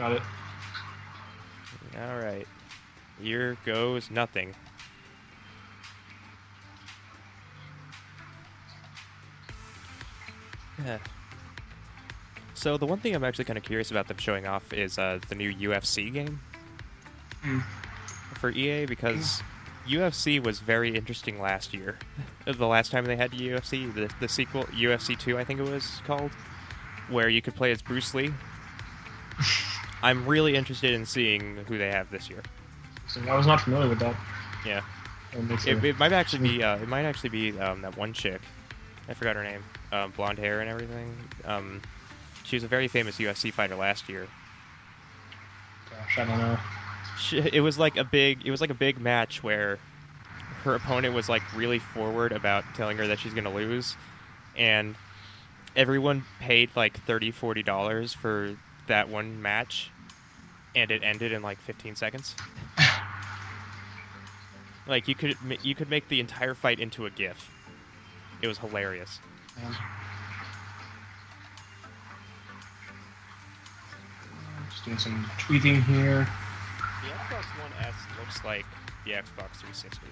Got it. All right. Here goes nothing. So the one thing I'm actually kind of curious about them showing off is the new UFC game Mm. for EA, because UFC was very interesting last year. The last time they had UFC, the sequel, UFC 2, I think it was called, where you could play as Bruce Lee. I'm really interested in seeing who they have this year. So I was not familiar with that. Yeah, That makes it might actually be that one chick. I forgot her name. Blonde hair and everything. She was a very famous UFC fighter last year. Gosh, I don't know. It was like a big match where her opponent was like really forward about telling her that she's gonna lose, and everyone paid like $30-$40 for that one match, and it ended in like 15 seconds. Like you could make the entire fight into a GIF. It was hilarious. Just doing some tweeting here. The Xbox One S looks like the Xbox 360,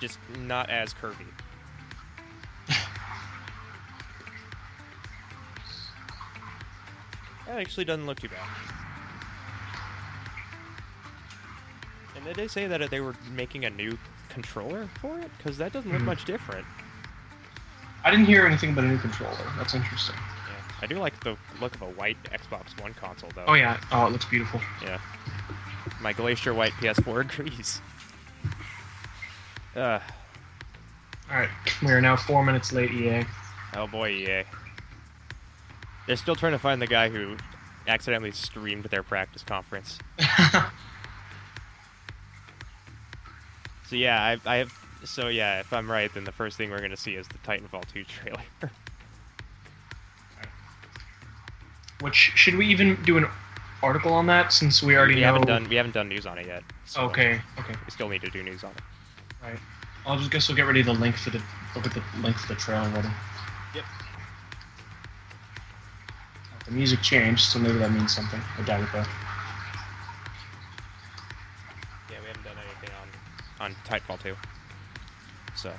just not as curvy. That actually doesn't look too bad. And did they say that they were making a new controller for it? Because that doesn't look much different. I didn't hear anything about a new controller. That's interesting. Yeah, I do like the look of a white Xbox One console, though. Oh yeah. Oh, it looks beautiful. Yeah. My glacier white PS4 agrees. All right, we are now 4 minutes late, EA. Oh boy, EA. They're still trying to find the guy who accidentally streamed their practice conference. So yeah, I have. So yeah, if I'm right, then the first thing we're gonna see is the Titanfall 2 trailer. Which should we even do an article on that, since we already know? We haven't done news on it yet. So Okay. we still need to do news on it. Right. I'll just guess we'll get ready to link for the look at the link for the trailer ready. Yep. The music changed, so maybe that means something. I doubt it though. Yeah, we haven't done anything on Titanfall 2. So.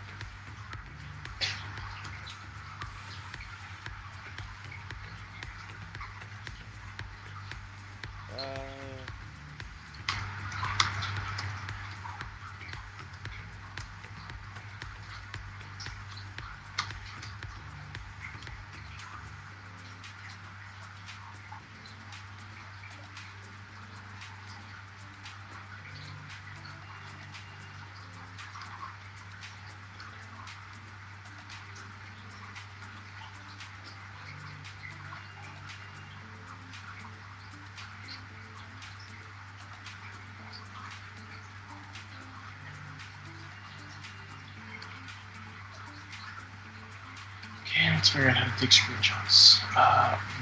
Okay, let's figure out how to take screenshots.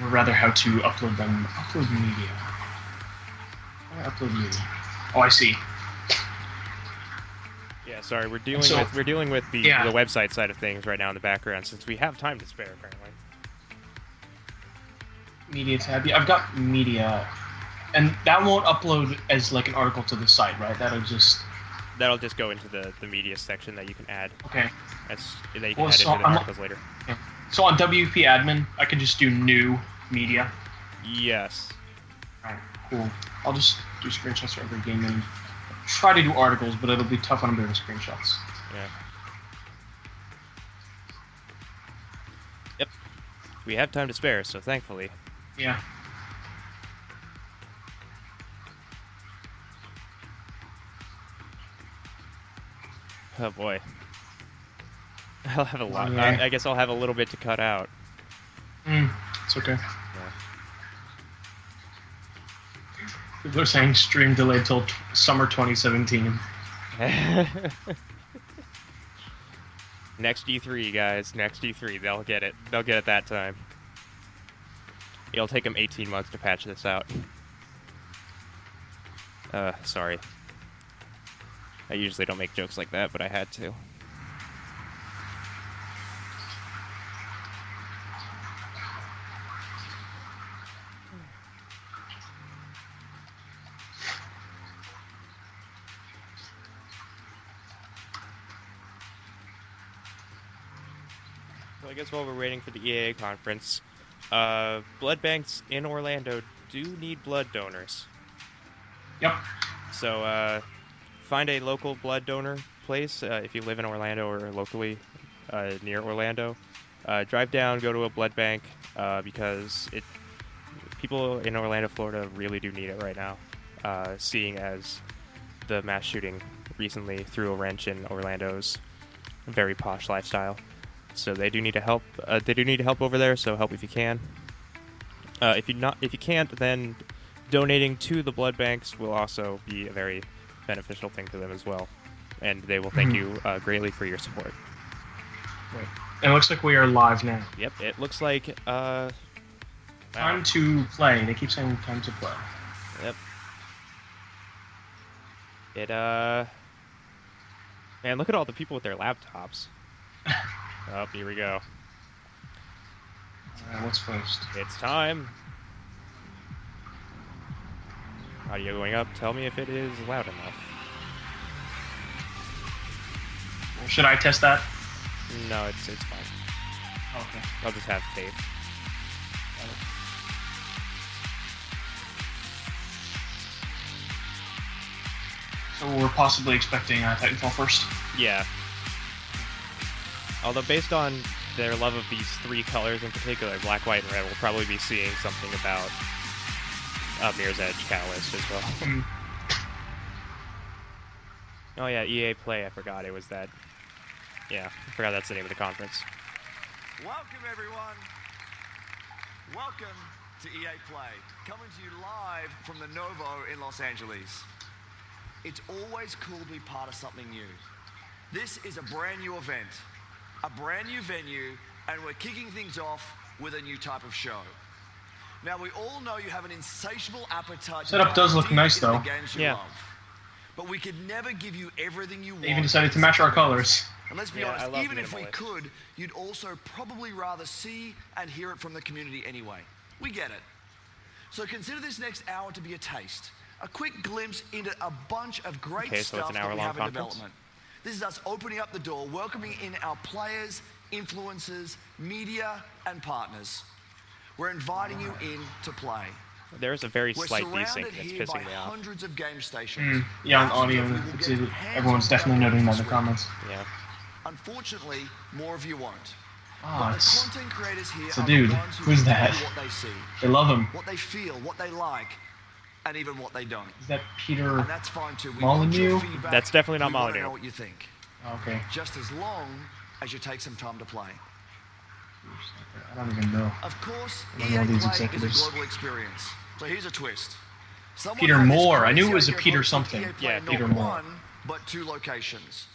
Or rather, how to upload them. Upload media. How do I upload media? Oh, I see. Yeah, sorry, we're dealing with the website side of things right now in the background, since we have time to spare apparently. Media tab. Yeah, I've got media, and that won't upload as like an article to the site, right? That'll just go into the media section that you can add. Okay. That you can add into the articles later. Yeah. So on WP admin, I can just do new media. Yes. Alright, cool. I'll just do screenshots for every game and try to do articles, but it'll be tough when I'm doing screenshots. Yeah. Yep. We have time to spare, so thankfully. Yeah. Oh boy. I'll have a lot. I guess I'll have a little bit to cut out. It's okay. Yeah. People are saying stream delayed till summer 2017. Next E3, guys. Next E3. They'll get it. They'll get it that time. It'll take them 18 months to patch this out. Sorry. I usually don't make jokes like that, but I had to. So I guess while we're waiting for the EAA conference, blood banks in Orlando do need blood donors. Yep. So find a local blood donor place if you live in Orlando or locally near Orlando. Drive down, go to a blood bank because people in Orlando, Florida really do need it right now, seeing as the mass shooting recently threw a wrench in Orlando's very posh lifestyle. So they do need help. They do need help over there. So help if you can. If you can't, then donating to the blood banks will also be a very beneficial thing to them as well, and they will thank you greatly for your support. Right. It looks like we are live now. Yep, it looks like Time to play. They keep saying time to play. Yep. Man, look at all the people with their laptops. Oh, here we go. Alright, what's first? It's time. Audio going up. Tell me if it is loud enough. Should I test that? No, it's fine. Okay. I'll just have faith. So we're possibly expecting Titanfall first? Yeah. Although based on their love of these three colors in particular, black, white, and red, we'll probably be seeing something about Mirror's Edge Catalyst as well. Oh yeah, EA Play, I forgot it was that. Yeah, I forgot that's the name of the conference. Welcome everyone. Welcome to EA Play, coming to you live from the Novo in Los Angeles. It's always cool to be part of something new. This is a brand new event, a brand new venue, and we're kicking things off with a new type of show. Now, we all know you have an insatiable appetite. Setup does look nice, though. Yeah. Love, but we could never give you everything you want. They even decided to match our colors. And let's be honest, even if we could, you'd also probably rather see and hear it from the community anyway. We get it. So consider this next hour to be a taste. A quick glimpse into a bunch of great stuff that we have in development. This is us opening up the door, welcoming in our players, influencers, media, and partners. We're inviting you in to play. There's a very slight desync that's pissing me off. Hundreds of game stations. Yeah, on audio, everyone's definitely noting that in the comments. Yeah. Unfortunately, more of you won't. Oh, it's the content creators here a dude. Who's that? What they see, they love him. What they feel, what they like, and even what they don't. Is that Peter and that's fine too. Molyneux? That's definitely not Molyneux. We want to know what you think. Okay. Just as long as you take some time to play. I don't even know. Of course, EA Play is a global experience. So here's a twist. Peter Moore. I knew it was a Peter something. Yeah, Peter Moore. One, but two locations.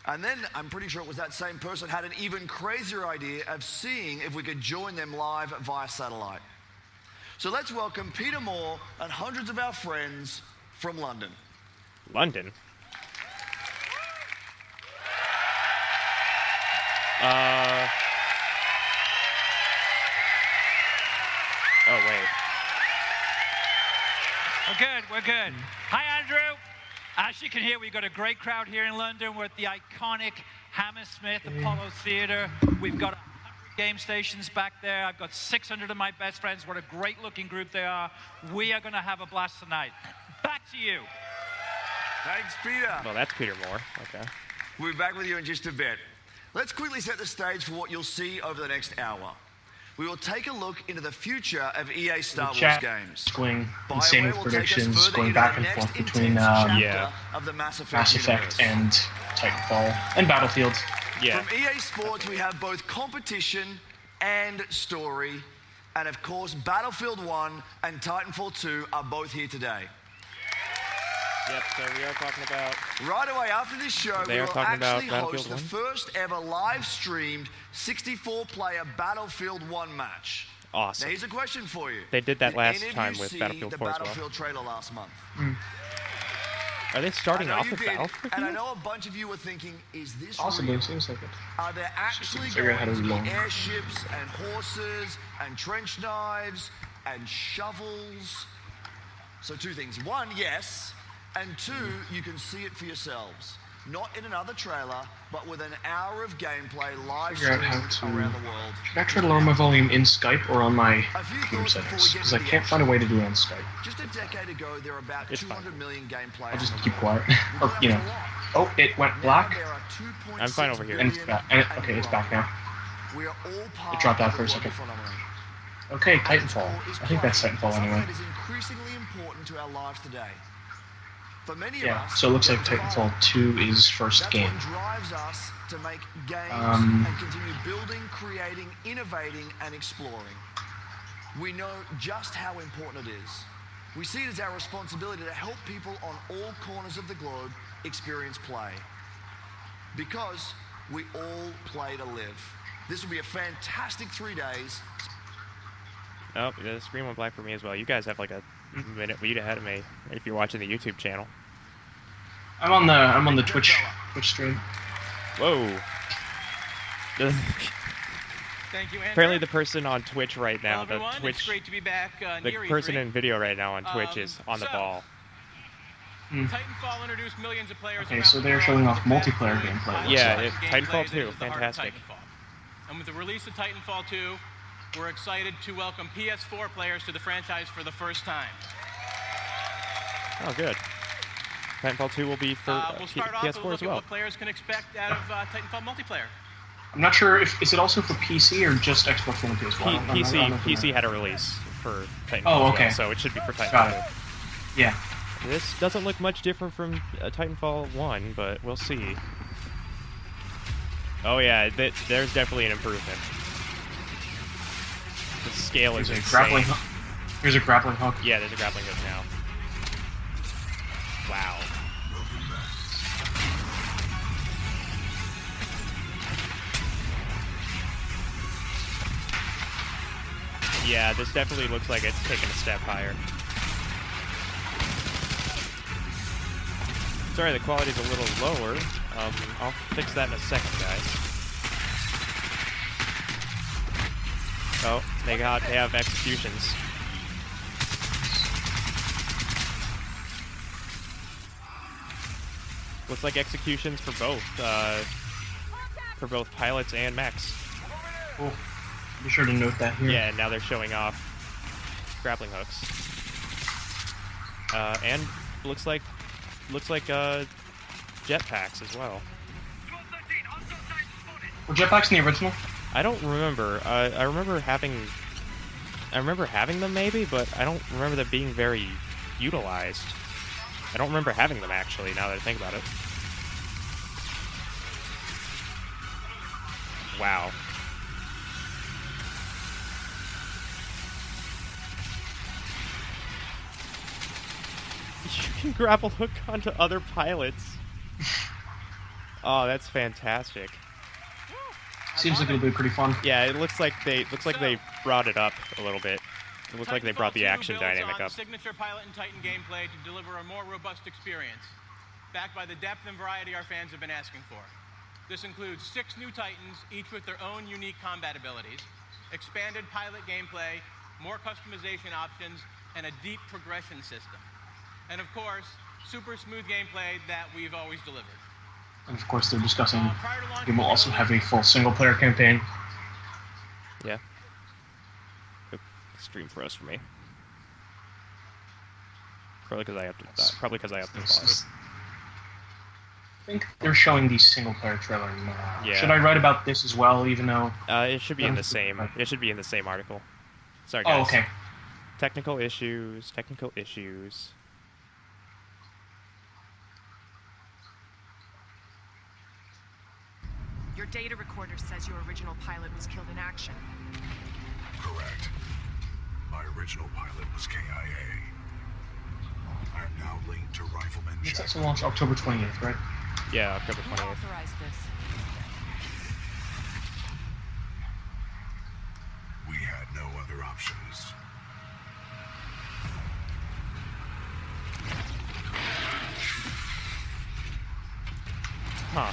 And then I'm pretty sure it was that same person had an even crazier idea of seeing if we could join them live via satellite. So let's welcome Peter Moore and hundreds of our friends from London. London? Oh, wait. We're good. Hi, Andrew. As you can hear, we've got a great crowd here in London. We're at the iconic Hammersmith Apollo Theatre. We've got 100 game stations back there. I've got 600 of my best friends. What a great-looking group they are. We are going to have a blast tonight. Back to you. Thanks, Peter. Well, that's Peter Moore. Okay. We'll be back with you in just a bit. Let's quickly set the stage for what you'll see over the next hour. We will take a look into the future of EA Star Wars games. Going insane with predictions, going back and forth between Mass Effect and Titanfall and Battlefield. Yeah. From EA Sports, we have both competition and story. And of course, Battlefield 1 and Titanfall 2 are both here today. Yep, so we are talking about... Right away after this show, we will actually host the first ever live-streamed 64-player Battlefield 1 match. Awesome. Now, here's a question for you. They did that last time with Battlefield 4 as well. the Battlefield trailer last month? Are they starting off with Battlefield? And I know a bunch of you were thinking, is this possibly? Real? Seems like it. Are there actually going to be airships and horses and trench knives and shovels? So two things. One, yes. And two, you can see it for yourselves. not in another trailer, but with an hour of gameplay live Figure out streamed how to. around the world. Should I try to lower my volume in Skype or on my A few computer thoughts before we settings? get Because I into the can't find a action. way to do it on Skype. Just a decade ago, there were about It's 200 fine. million game players. I'll just in the keep world. quiet. Or, That you was know. a lot. Oh, it went Now black. there are 2.6 I'm fine over here. And it's back. And okay, it's back now. We are all part It dropped out of for a the global second. phenomenon. Okay, At its Titanfall. core is I think that's play, Titanfall something anyway. that is increasingly important to our lives today. For many of Yeah, us, so it looks like that's Titanfall 2 is first That's game. what drives us to make games Um, and continue building, creating, innovating, and exploring. We know just how important it is. We see it as our responsibility to help people on all corners of the globe experience play. Because we all play to live. This will be a fantastic 3 days. Oh, the screen went black for me as well. You guys have like a minute lead ahead of me if you're watching the YouTube channel. I'm on the Twitch stream. Whoa. Thank you, Andrew. Apparently the person on Twitch right now, Hello, everyone. the Twitch, It's great to be back. the near person E3. in video right now on Twitch is on the so- ball. Titanfall introduced millions of players. Okay, around so the they're world showing to off the multiplayer fast-moving gameplay. pilot Yeah, gameplay Titanfall that 2, is the heart of fantastic. Titanfall. And with the release of Titanfall 2, we're excited to welcome PS4 players to the franchise for the first time. Oh, good. Titanfall 2 will be for We'll start off with a PS4 look as at well. what players can expect out of Titanfall multiplayer. I'm not sure if is it also for PC or just Xbox One as well. I don't know if PC you had a release for Titanfall Oh, as okay. well, so it should be for Got Titanfall it. 2. Yeah. This doesn't look much different from Titanfall 1, but we'll see. Oh yeah, there's definitely an improvement. The scale is There's a insane. grappling hook. There's a grappling hook. Yeah, there's a grappling hook now. Wow. Yeah, this definitely looks like it's taken a step higher. Sorry, the quality's a little lower. I'll fix that in a second, guys. Oh, they have executions. Looks like executions for both pilots and mechs. Cool. Be sure to note that here. Yeah, and now they're showing off grappling hooks. And looks like jetpacks as well. Were jetpacks in the original? I don't remember. I remember having them maybe, but I don't remember them being very utilized. I don't remember having them actually. Now that I think about it. Wow. You can grapple hook onto other pilots. Oh, that's fantastic. Seems like it'll be pretty fun. Yeah, it looks like they brought it up a little bit. It looks like they brought the Titanfall 2 action builds dynamic on up. signature pilot and Titan gameplay to deliver a more robust experience, backed by the depth and variety our fans have been asking for. This includes 6 new Titans, each with their own unique combat abilities, expanded pilot gameplay, more customization options, and a deep progression system. And of course, super smooth gameplay that we've always delivered. And of course, they're discussing Prior to launch, we will also have a full single-player campaign. Yeah. Quick stream for us for me. Probably because I have to. Probably because I have to pause. I think they're showing the single-player trailer now. Yeah. Should I write about this as well, even though? It should be in the same. It should be in the same article. Sorry, Oh, guys. okay. Technical issues. Technical issues. Your data recorder says your original pilot was killed in action. Correct. My original pilot was KIA. I am now linked to Rifleman It's set Jack. to launch October 28th, right? Yeah, October Who 20th. authorized this? We had no other options. Huh.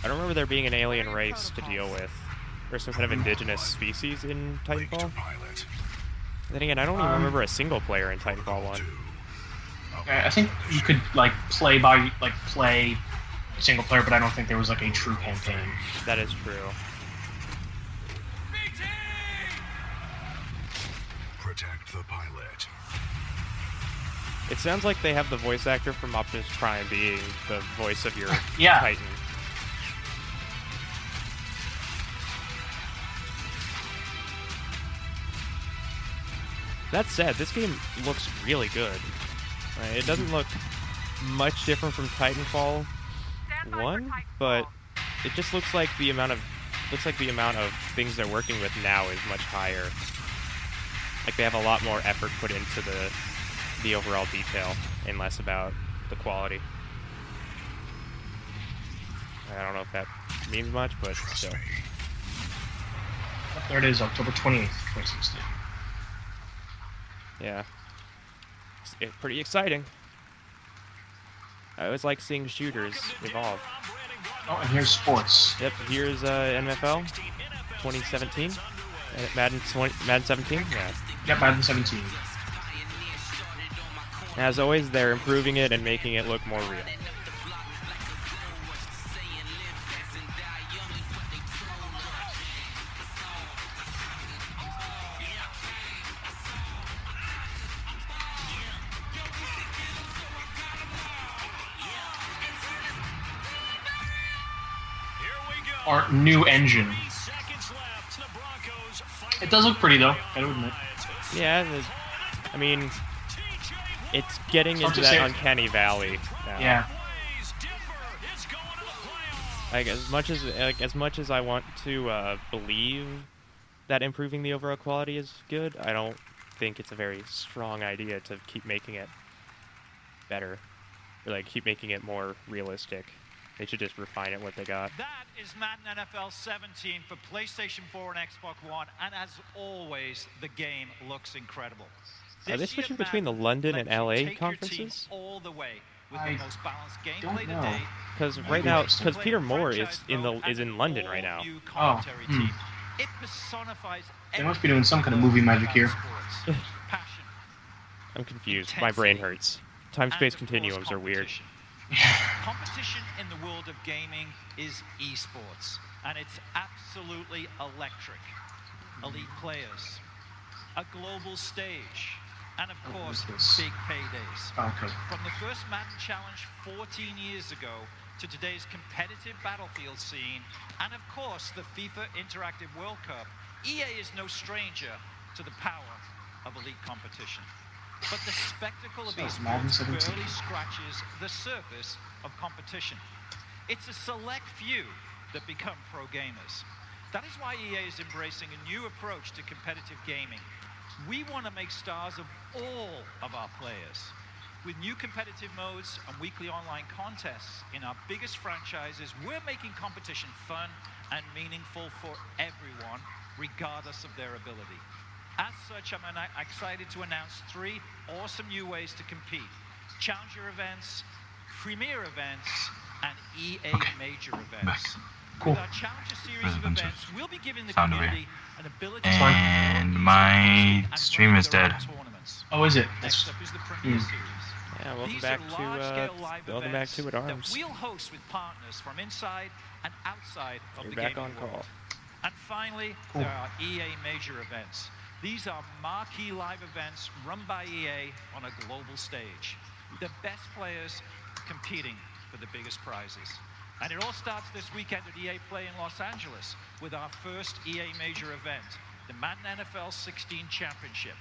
I don't remember there being an alien race to deal with, or some kind of indigenous species in Linked to Titanfall. pilot. Then again, I don't even remember a single player in Titanfall 1. 2. A I think you could play single player, but I don't think there was a true campaign. That is true. Protect the pilot. It sounds like they have the voice actor from Optimus Prime being the voice of your Yeah. Titan. That said, this game looks really good. Right? It doesn't look much different from Titanfall 1, but it just looks like the amount of things they're working with now is much higher. Like they have a lot more effort put into the overall detail and less about the quality. I don't know if that means much, but still. There it is, October 28th, 2016. Yeah. It's pretty exciting. I always like seeing shooters evolve. Oh, and here's sports. Yep, here's NFL 2017. Madden 17? Yeah. Yep, Madden 17. As always, they're improving it and making it look more real. Our new engine. It does look pretty, though, gotta admit. Yeah, I mean, it's getting into that uncanny valley now. Yeah. Like as much as I want to believe that improving the overall quality is good, I don't think it's a very strong idea to keep making it better, or keep making it more realistic. They should just refine it what they got. That is Madden NFL 17 for PlayStation 4 and Xbox One, and as always, the game looks incredible. Are they switching between the London and LA conferences? All the way with I the most balanced gameplay today. Because right now, Peter Moore is in London right now. Oh. It personifies. They must be doing some kind of movie magic here. I'm confused. My brain hurts. Time-space continuums are weird. Competition in the world of gaming is esports, and it's absolutely electric. Elite players, a global stage, and of course, big paydays. Okay. From the first Madden Challenge 14 years ago to today's competitive battlefield scene, and of course, the FIFA Interactive World Cup, EA is no stranger to the power of elite competition. But the spectacle of esports barely scratches the surface of competition. It's a select few that become pro gamers. That is why EA is embracing a new approach to competitive gaming. We want to make stars of all of our players. With new competitive modes and weekly online contests in our biggest franchises, we're making competition fun and meaningful for everyone, regardless of their ability. As such, I'm excited to announce 3 awesome new ways to compete: Challenger events, Premier events, and EA Major events. Cool. With our Challenger series of events, we'll be giving the community an ability to and my stream is dead. Oh, is it? Next up is the Premier series. Yeah, welcome These back are to large-scale live events It Arms. that we'll host with partners from inside and outside of You're the back gaming on call. world. And finally, there are EA Major events. These are marquee live events run by EA on a global stage. The best players competing for the biggest prizes. And it all starts this weekend at EA Play in Los Angeles with our first EA Major event, the Madden NFL 16 Championship.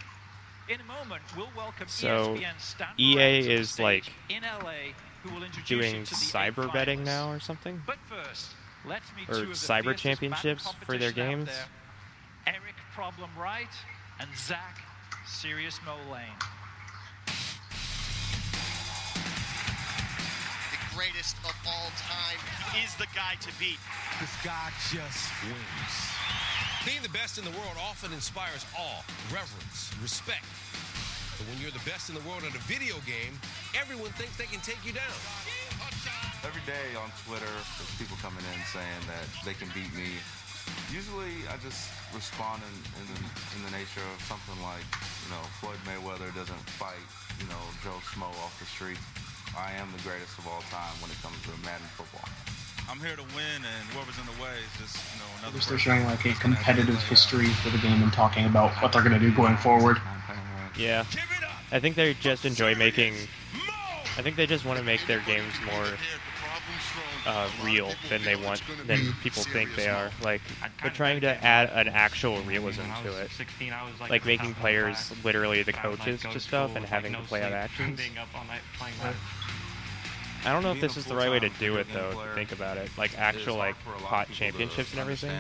In a moment, we'll welcome ESPN's Stan EA Morales is on stage in LA, who will introduce you doing to the cyber 8 betting finalists. now or something? But first, let's meet Or 2 of the cyber fiercest championships Madden for their competition out games? there. Eric Problem Right and Zach Serious Mo Lane. The greatest of all time is the guy to beat. This guy just wins. Being the best in the world often inspires awe, reverence, respect. But when you're the best in the world at a video game, everyone thinks they can take you down. Every day on Twitter, there's people coming in saying that they can beat me. Usually, I just respond in the nature of something like, Floyd Mayweather doesn't fight Joe Smo off the street. I am the greatest of all time when it comes to Madden football. I'm here to win, and whoever's in the way is just, another. At least they're showing like a competitive history for the game and talking about what they're going to do going forward. Yeah, I think they just enjoy making. I think they just want to make their games more real than people think they are. Like they're trying to add an actual realism to it, like making players literally the coaches to stuff and having to play out actions. I don't know if this is the right way to do it though. If you think about it, like actual like pot championships and everything.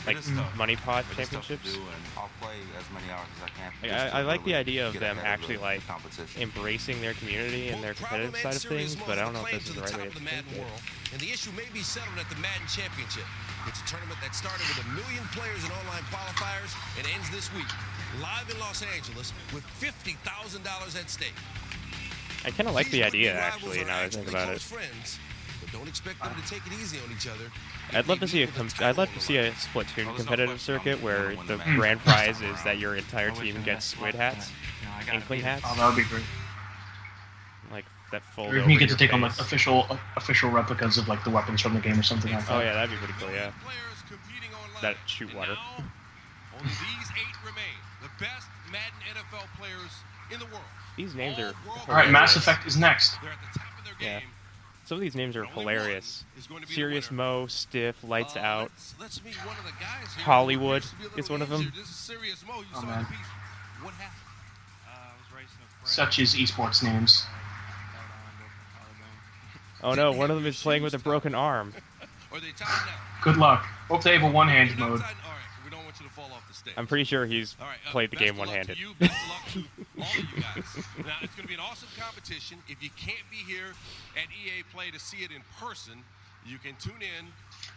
Like money pot championships. I'll play as many hours as I can. I like the idea of them actually like embracing their community and their competitive side of things, but I don't know if this is the right way to think it. And the issue may be settled at the Madden Championship. It's a tournament that started with 1 million players in online qualifiers and ends this week, live in Los Angeles, with $50,000 at stake. I kind of like the idea actually. Now that I think about it. Don't expect them to take it easy on each other. I'd love to see a Splatoon competitive circuit where the grand prize is that your entire team gets squid hats, inkling hats. Oh, that would be great. Like that fold. Or even you get to take on like official replicas of like the weapons from the game or something like that. Oh yeah, that'd be pretty cool. Yeah. That shoot water. Only these 8 remain, the best Madden NFL players in the world. These names are. All right, Mass Effect is next. They're at the top of their game. Yeah. Some of these names are hilarious. Serious Mo, Stiff, Lights Out, Let's meet one of the guys here. Hollywood is one of them. This is Serious Mo. You Oh saw man. the piece. What happened? Such is esports names. Oh no, one of them is playing with a broken arm. Are they tied now? Good luck. Hope they have a one-hand mode. All right, we don't want you to fall off the stage. I'm pretty sure he's played the game one-handed. Best of luck to all of you guys. Now, it's going to be an awesome competition. If you can't be here at EA Play to see it in person, you can tune in.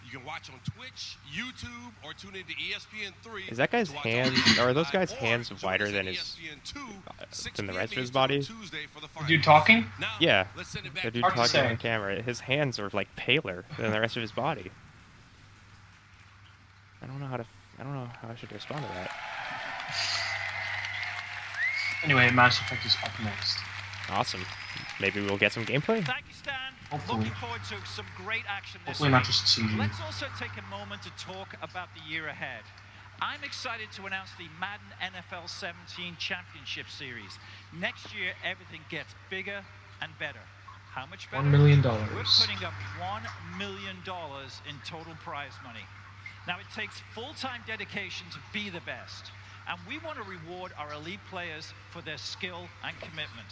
You can watch on Twitch, YouTube, or tune into ESPN3. Is that guy's hands? Are those guys' hands wider than than the rest of his body? The dude talking? Yeah, the dude Hard to talking say. on camera. His hands are like paler than the rest of his body. I don't know how I should respond to that. Anyway, Mass Effect is up next. Awesome. Maybe we'll get some gameplay. Thank you, Stan. Hopefully. Looking forward to some great action this Hopefully week. not just CG. Let's also take a moment to talk about the year ahead. I'm excited to announce the Madden NFL 17 Championship Series. Next year, everything gets bigger and better. How much better? $1 million. We're putting up $1 million in total prize money. Now, it takes full-time dedication to be the best, and we want to reward our elite players for their skill and commitment.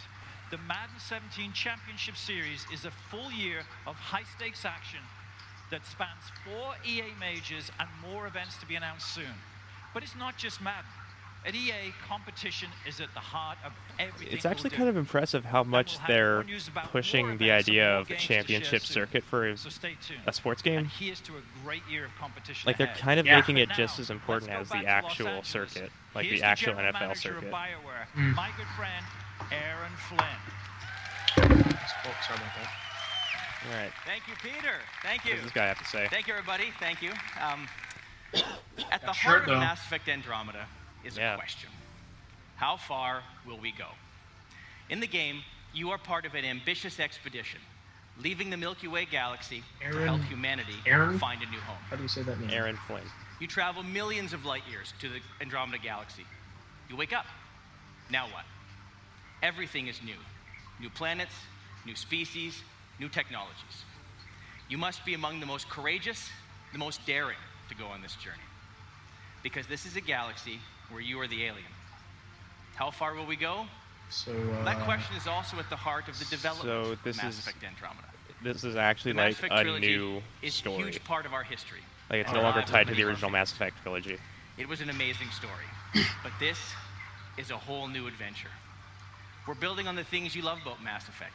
The Madden 17 Championship Series is a full year of high-stakes action that spans 4 EA majors and more events to be announced soon. But it's not just Madden. At EA, competition is at the heart of everything. It's actually kind of impressive how much they're pushing the idea of a championship circuit for a sports game. Here's to a great year of competition Like they're ahead. kind of making it just Now, as important let's as go the back to Los actual Angeles. circuit, like Here's the actual general NFL manager of circuit. BioWare, my good friend, Aaron Flynn. Oh, sorry about that. All right. Thank you, Peter. Thank you. What does this guy have to say? Thank you, everybody. Thank you. At the shirt, heart though. of Mass Effect Andromeda is a question. How far will we go? In the game, you are part of an ambitious expedition, leaving the Milky Way galaxy to help humanity find a new home. How do you say that name? Aaron Flynn. You travel millions of light years to the Andromeda galaxy. You wake up. Now what? Everything is new. New planets, new species, new technologies. You must be among the most courageous, the most daring to go on this journey. Because this is a galaxy where you are the alien. How far will we go? So, that question is also at the heart of the development this of Mass is- Effect Andromeda. This is actually The Mass like Effect a trilogy new is a story. huge part of our history. Like it's And no our longer lives tied to are the our original favorite. Mass Effect trilogy. It was an amazing story, but this is a whole new adventure. We're building on the things you love about Mass Effect.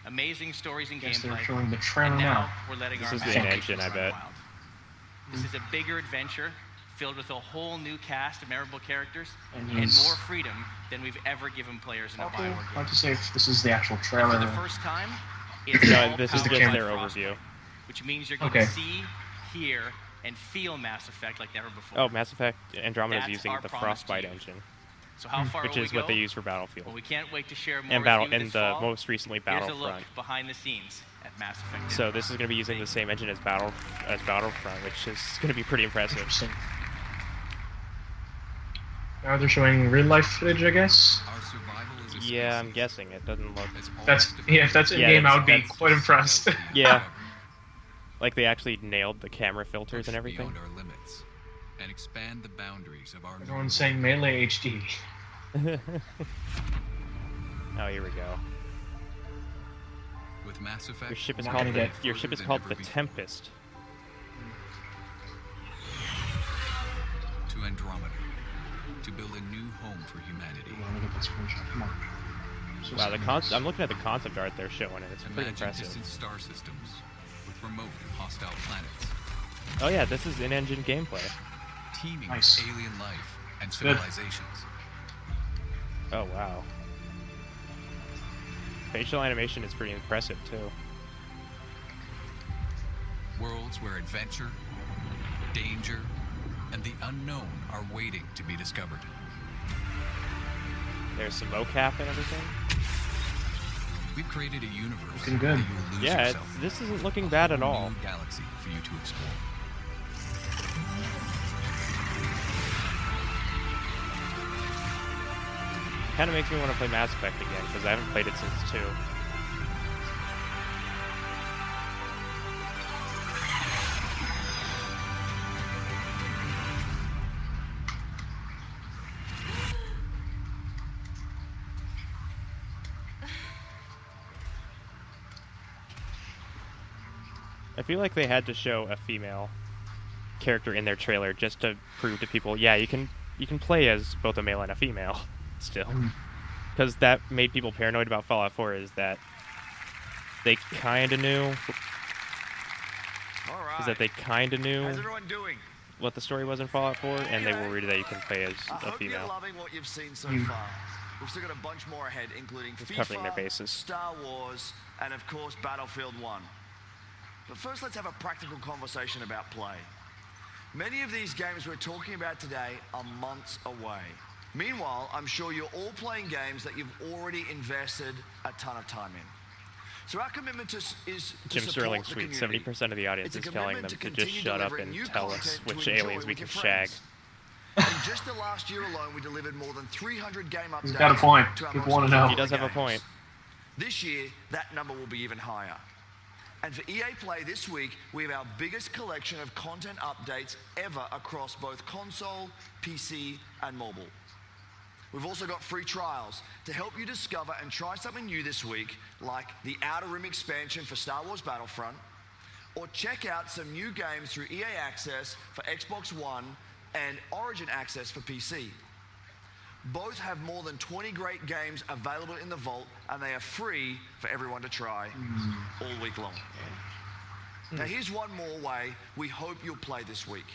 Amazing stories and Guess they're gameplay. showing the trailer and now. we're letting This our is the imaginations engine, I run bet. wild. This is a bigger adventure filled with a whole new cast of memorable characters And and he's- more freedom than we've ever given players in a Okay, BioWare hard game. to say if this is the actual For trailer. the first time, it's No, all this is powered just by their Frostbite, overview. which means you're going Okay. to see, hear, and feel Mass Effect like never before. Oh, Mass Effect Andromeda is That's using our the promise to Frostbite you. engine. So how far which will is we what go? they use for Battlefield. Well, we can't wait to share more And with you this fall. most recently Here's a look Battlefront. behind the scenes at Mass Effect. So this is going to be using the same engine as Battlefront, which is going to be pretty impressive. Interesting. Now they're showing real life footage, I guess. Yeah, I'm guessing it doesn't look. If that's in game, I would be quite impressed. Yeah, like they actually nailed the camera filters and everything. Our limits and expand the boundaries of our. Everyone's saying Melee HD. Oh, here we go. With Mass Effect, Your ship is Not called gonna the Tempest. To Andromeda, to build a new home for humanity. Come on. Wow, I'm looking at the concept art they're showing, and it's pretty Imagine impressive. distant star systems with remote and hostile planets. Oh yeah, this is in-engine gameplay. Teeming Nice. with alien life and Good. civilizations. Oh wow. Facial animation is pretty impressive too. Worlds where adventure, danger, and the unknown are waiting to be discovered. There's some mocap and everything. We've created a universe Looking good. that you will lose Yeah, yourself. this isn't looking bad at A whole all. new galaxy for you to explore. Kind of makes me want to play Mass Effect again because I haven't played it since 2. I feel like they had to show a female character in their trailer just to prove to people, yeah, you can play as both a male and a female still. Because that made people paranoid about Fallout 4 is that they kind of knew. All right. Is that they kind of knew How's everyone doing? what the story was in Fallout 4, and they were worried that you can play as I a hope you're female. loving what you've seen so far. We've still got a bunch more ahead, including Just FIFA, covering their bases. Star Wars, and of course Battlefield 1. But first, let's have a practical conversation about play. Many of these games we're talking about today are months away. Meanwhile, I'm sure you're all playing games that you've already invested a ton of time in. So our commitment is to Jim support Sterling's the tweet, community. 70% of the audience It's a is telling them commitment to just continue shut up delivering and new tell us content to which enjoy aliens we with can your shag. friends. In just the last year alone, we delivered more than 300 game updates. He's got a point. to our People most want to know. He does have a games. point. This year, that number will be even higher. And for EA Play this week, we have our biggest collection of content updates ever across both console, PC, and mobile. We've also got free trials to help you discover and try something new this week, like the Outer Rim expansion for Star Wars Battlefront, or check out some new games through EA Access for Xbox One and Origin Access for PC. Both have more than 20 great games available in the vault, and they are free for everyone to try all week long. Now here's one more way we hope you'll play this week.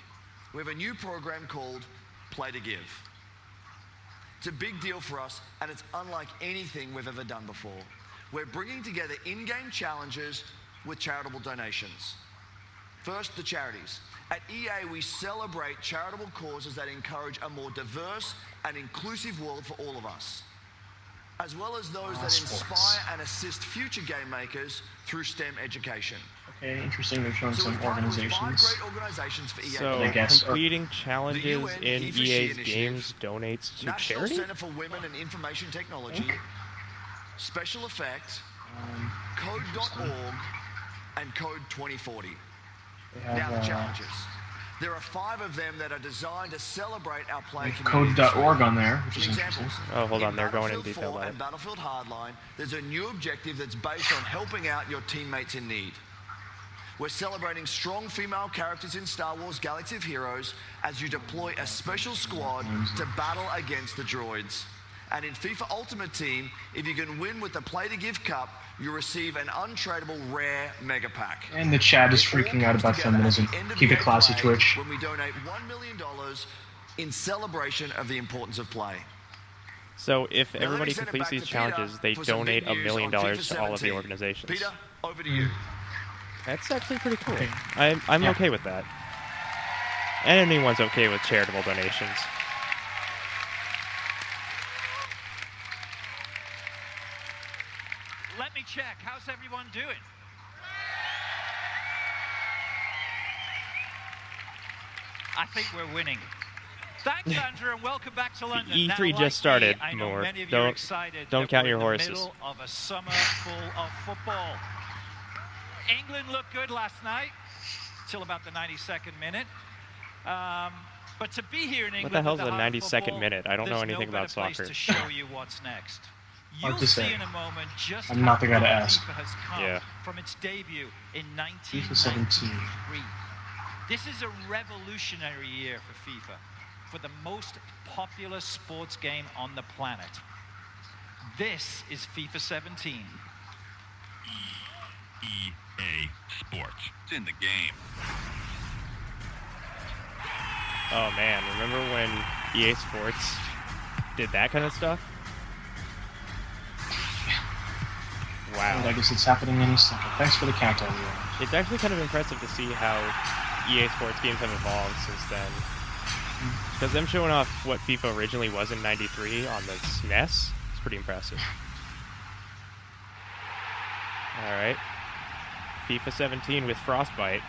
We have a new program called Play to Give. It's a big deal for us, and it's unlike anything we've ever done before. We're bringing together in-game challenges with charitable donations. First, the charities. At EA, we celebrate charitable causes that encourage a more diverse and inclusive world for all of us, as well as those that inspire and assist future game makers through STEM education. Okay, interesting. They're showing some we've partnered with 5 organizations. great organizations for EA. So, I guess. completing challenges UN in He for She EA's initiative, games donates to National charity? Center for Women and Information Technology, Special Effect, Code.org, and Code 2040. They have, Now the challenges. There are 5 of them that are designed to celebrate our play There's community. Code.org on there, which is Some interesting. examples. Oh, hold on, In they're going in Battlefield detail 4 about and it. Battlefield Hardline, there's a new objective that's based on helping out your teammates in need. We're celebrating strong female characters in Star Wars Galaxy of Heroes as you deploy a special squad to battle against the droids. And in FIFA Ultimate Team, if you can win with the Play to Give Cup, you receive an untradeable rare mega pack. And the chat is freaking out about feminism. Keep it classy, Twitch. When we donate $1 million in celebration of the importance of play. So if Now let me everybody send it completes back these to challenges, Peter they for some donate big $1 news million on to FIFA all of the 17. organizations. Peter, over to you. That's actually pretty cool. I'm okay with that. And anyone's okay with charitable donations. let me check. How's everyone doing? I think we're winning. Thanks, Andrew, and welcome back to London. E3 now, just started, I know Moore. many of you are excited Don't that count we're your in the horses. middle of a summer full of football. England looked good last night, till about the 92nd minute. But to be here in England, What the hell's at a heart of 92nd football, minute? I don't know there's anything no about better place soccer. to show you what's next. Hard You'll to see say. in a moment just I'm not the guy to how far ask. FIFA has come Yeah. from its debut in FIFA 17. 1993. This is a revolutionary year for FIFA, for the most popular sports game on the planet. This is FIFA 17. EA Sports. It's in the game. Oh man, remember when EA Sports did that kind of stuff? Wow. I guess it's happening any second. Thanks for the countdown, Leon. It's actually kind of impressive to see how EA Sports games have evolved since then. Because them showing off what FIFA originally was in '93 on the SNES is pretty impressive. Alright. FIFA 17 with Frostbite.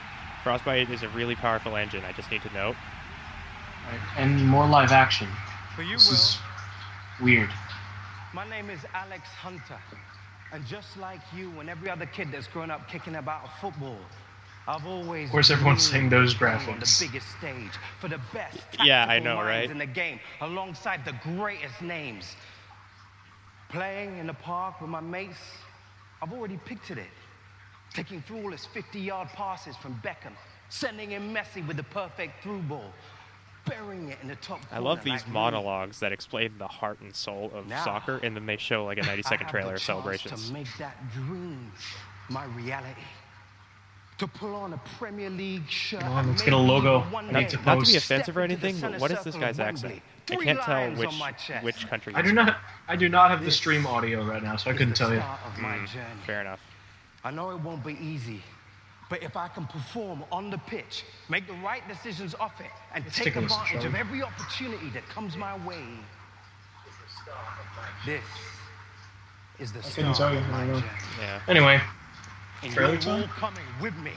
Frostbite is a really powerful engine, I just need to note. Right. And more live action. For you, This Will, is weird. my name is Alex Hunter. And just like you and every other kid that's grown up kicking about football, I've always Of course, everyone's saying those dreamed on graphics. the biggest stage for the best Yeah, I tactical know, minds right? in the game, alongside the greatest names. Playing in the park with my mates, I've already pictured it. Taking flawless 50-yard passes from Beckham, sending in Messi with the perfect through ball, burying it in the top I love corner these like me. monologues that explain the heart and soul of Now, soccer, and then they show like a I 90-second have trailer the of chance celebrations. to make that dream my reality. To pull on a Premier League shirt. Come on, and let's get a maybe logo. even one Not day to Not to be post. offensive or step into the anything, but center what is this circle guy's of accent? Wembley. I 3 can't tell lions which on my chest. which country. I he's do not have the This stream audio right now, so I is couldn't the tell you. start of my from. journey. Fair enough. I know it won't be easy, but if I can perform on the pitch, make the right decisions off it, and It's take ridiculous, advantage of Charlie. every opportunity that comes my way, this is the I couldn't start tell you. of I my don't know. journey. Yeah. Anyway, And trailer you're all time? coming with me.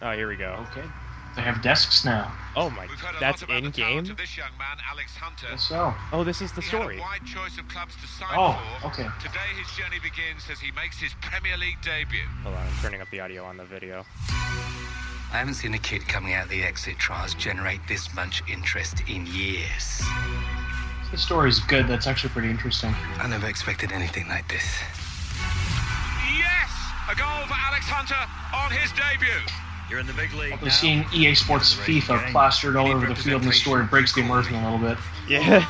Oh, here we go. Okay. They have desks now. Oh my, We've heard a that's lot about in the talent game? of this young man, Alex Hunter. Guess so. Oh, this is the He story. had a wide choice of clubs to sign Oh, for. okay. Today his journey begins as he makes his Premier League debut. Hold on, I'm turning up the audio on the video. I haven't seen a kid coming out of the exit trials generate this much interest in years. The story's good. That's actually pretty interesting. I never expected anything like this. Yes! A goal for Alex Hunter on his debut. You're in the big league I've now. been seeing EA Sports FIFA plastered all over the field, and the story breaks the immersion a little bit. Yeah.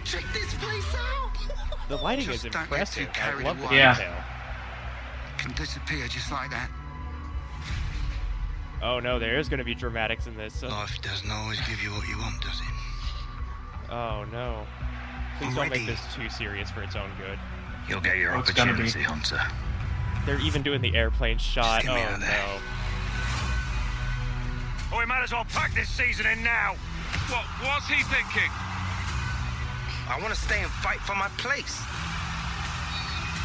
Check this place out! The lighting Just is don't get impressive. too I carried love the away. Yeah. detail. Can disappear just like that. Oh no, there is going to be dramatics in this. Life doesn't always give you what you want, does it? Oh no. Please don't make Already. this too serious for its own good. You'll get your Oh, it's gonna be. opportunity, Hunter. They're even doing the airplane shot. get me Oh out of there. no. Oh, we might as well pack this season in now. What was he thinking? I want to stay and fight for my place.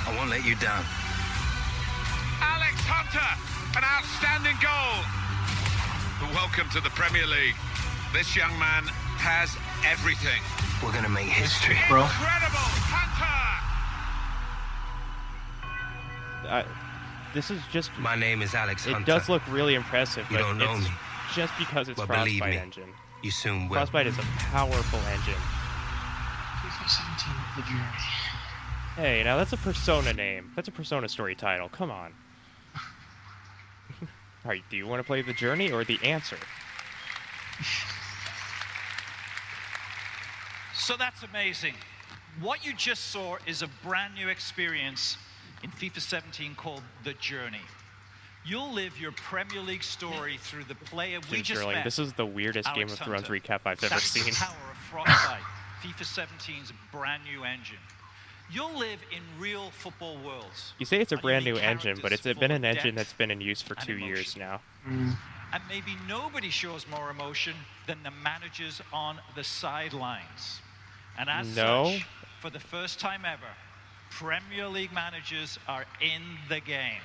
I won't let you down. Alex Hunter, an outstanding goal. Welcome to the Premier League. This young man has everything. We're going to make history. Bro. Incredible, Hunter! This is just. My name is Alex It Hunter. does look really impressive, You but don't know it's me. just because it's Well, believe Frostbite me, engine. You soon will. Frostbite is a powerful engine. FIFA 17, the journey. Hey, now that's a Persona name. That's a Persona story title. Come on. Alright, do you want to play the journey or the answer? So that's amazing. What you just saw is a brand new experience in FIFA 17 called The Journey. You'll live your Premier League story through the player we Jim just Sterling, met. this is the weirdest Game Alex of Thrones Hunter. recap I've ever That's seen. the power of Frostbite, FIFA 17's brand new engine. You'll live in real football worlds. You say it's a brand new unique engine, but it's characters been full an of engine depth that's been in use for and 2 years emotion. now. And maybe nobody shows more emotion than the managers on the sidelines. And as No. such, for the first time ever, Premier League managers are in the game.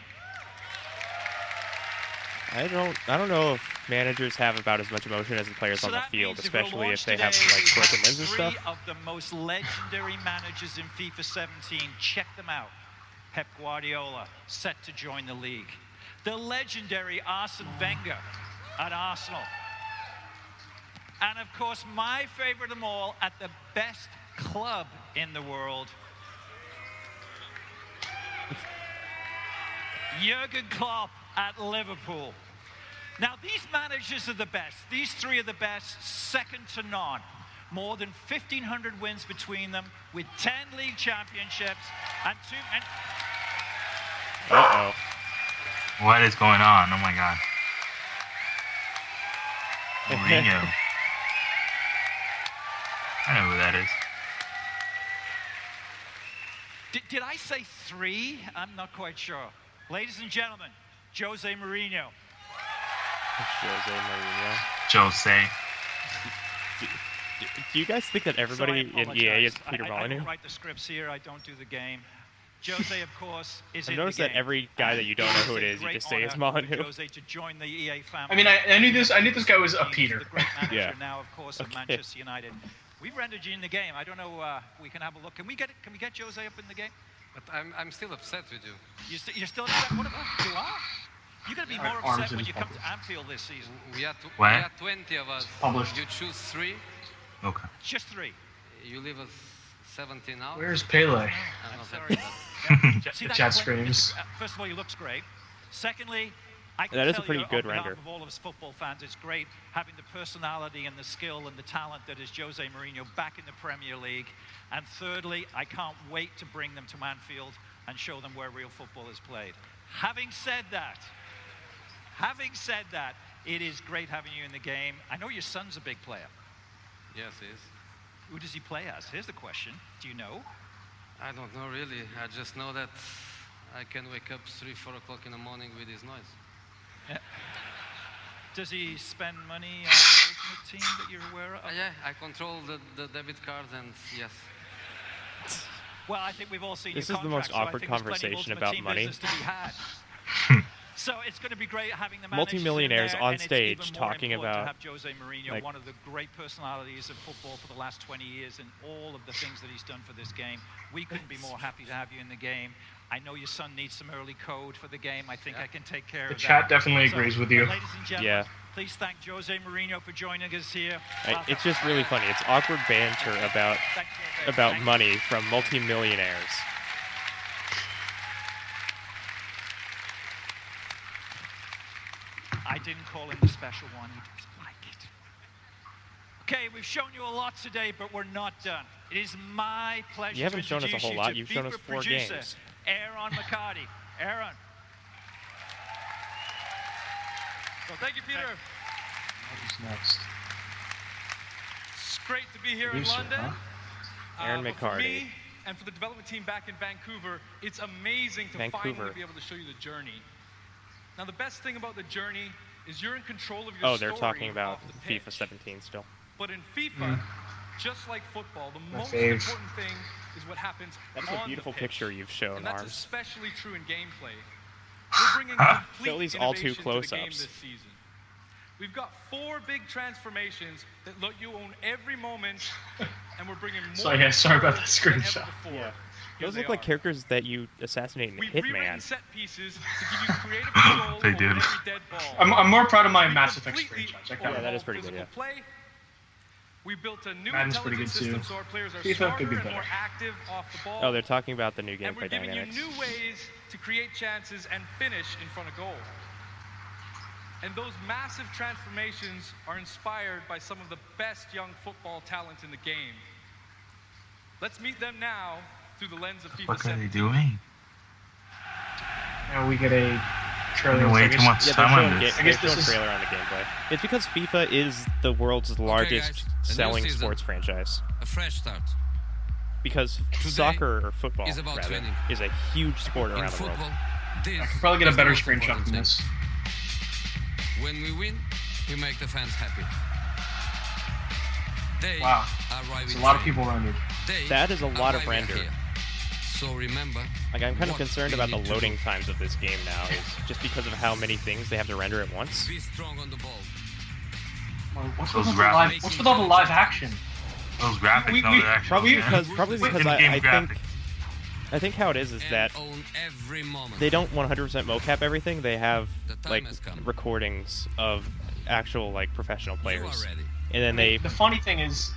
I don't know if managers have about as much emotion as the players on the field, especially if they have like broken limbs and stuff. 3 of the most legendary managers in FIFA 17. Check them out. Pep Guardiola, set to join the league. The legendary Arsene Wenger at Arsenal. And of course, my favorite of them all, at the best club in the world, Jurgen Klopp at Liverpool. Now, these managers are the best. These 3 are the best, second to none. More than 1,500 wins between them, with 10 league championships and 2... Uh-oh. What is going on? Oh, my God. Mourinho. I know who that is. Did I say 3? I'm not quite sure. Ladies and gentlemen, Jose Mourinho. Jose Mourinho. Jose. Do you guys think that everybody in EA is Peter I Molyneux? don't write the scripts here. I don't do the game. Jose, of course, is I've in the noticed game. that every guy that you don't know who it is, you just say it's Molyneux. Jose to join the EA family. I mean, I knew this guy was a Peter. Yeah. Now, of course, of Manchester United. We've rendered you in the game. I don't know. We can have a look. Can we get Jose up in the game? But I'm still upset with you. You're still upset? What about you are? You're going to be more upset when you come to Anfield this season. We are 20 of us. Published. You choose 3. Okay. Just 3. You leave us 17 out. Where's Pele? I'm not happy. See The that chat clip? screams. First of all, he looks great. Secondly, I can That is a tell pretty you good on behalf render. of all of us football fans, it's great having the personality and the skill and the talent that is Jose Mourinho back in the Premier League. And thirdly, I can't wait to bring them to Anfield and show them where real football is played. Having said that, it is great having you in the game. I know your son's a big player. Yes, he is. Who does he play as? Here's the question. Do you know? I don't know really. I just know that I can wake up 3, 4 o'clock in the morning with his noise. Yeah. Does he spend money on the ultimate team that you're aware of? Yeah, I control the debit cards and yes. Well, I think we've all seen This your is the most contract, awkward so I think there's plenty of conversation ultimate about team money. business to be had. So it's going to be great having the managers Multi-millionaires in there, on and stage it's even more talking important about, to have Jose Mourinho, like, one of the great personalities of football for the last 20 years, and all of the things that he's done for this game. We couldn't be more happy to have you in the game. I know your son needs some early code for the game. I think I can take care of that. The chat definitely agrees with you. Ladies and gentlemen, please thank Jose Mourinho for joining us here. It's just really funny. It's awkward banter about money from multi-millionaires. I didn't call him the special one. He doesn't like it. Okay, we've shown you a lot today, but we're not done. It is my pleasure You haven't to shown us a introduce whole you lot. to You've shown us FIFA 4 producer, games. Aaron McCarty. Aaron. Well, thank you, Peter. Who's next? It's great to be here Producer, in London. huh? Aaron But for McCarty. me and for the development team back in Vancouver, it's amazing to Vancouver. finally be able to show you the journey. Now, the best thing about the journey is you're in control of your Oh, story they're talking about off the pitch. FIFA 17 still. But in FIFA, just like football, the My most fave. important thing is what happens That's on a beautiful the pitch. picture you've shown, And that's Arms. especially true in gameplay. We're bringing complete Show these all two innovation to the game close-ups. this season. We've got 4 big transformations that let you own every moment, and we're bringing more. Sorry about that than ever screenshot. before. Yeah. Here Those they look like are. characters that you assassinate in We've rewritten Hitman. set pieces to give you creative control They over did. every dead ball. I'm more proud of my We Mass Effect completely screenshot. Check that out. Yeah, that is pretty good, physical yeah. play. We built a new Madden's pretty intelligence good, too. system so our players are FIFA smarter could be and better. more active off the ball. Oh, they're talking about the new And we're gameplay giving dynamics. you new ways to create chances and finish in front of goal. And those massive transformations are inspired by some of the best young football talent in the game. Let's meet them now through the lens of FIFA What are 17. they doing? Now we get a trailer. Spending way I guess- too much Yeah, time on they're this. showing, they're showing trailer on the gameplay. It's because FIFA is the world's largest guys, the new selling season. sports franchise. A fresh start. Because Today soccer or football is about rather, training. is a huge sport In around the world. football, this I could probably get a is the better most screenshot important from thing. this. When we win, we make the fans happy. They Wow. arrive There's in a lot of training. people rendered. They That is a lot of arrive render. here. So remember, like I'm kind of what concerned we about the need to loading do. times of this game now, is just because of how many things they have to render at once. Be strong on the ball. What's Those with all the graphics. what's with all the live action? Those graphics, no, they're actually Probably yeah. because I think how it is that Own every moment. they don't 100% mocap everything. They have The time like has come. recordings of actual like professional You players, are ready. and then they The funny thing is,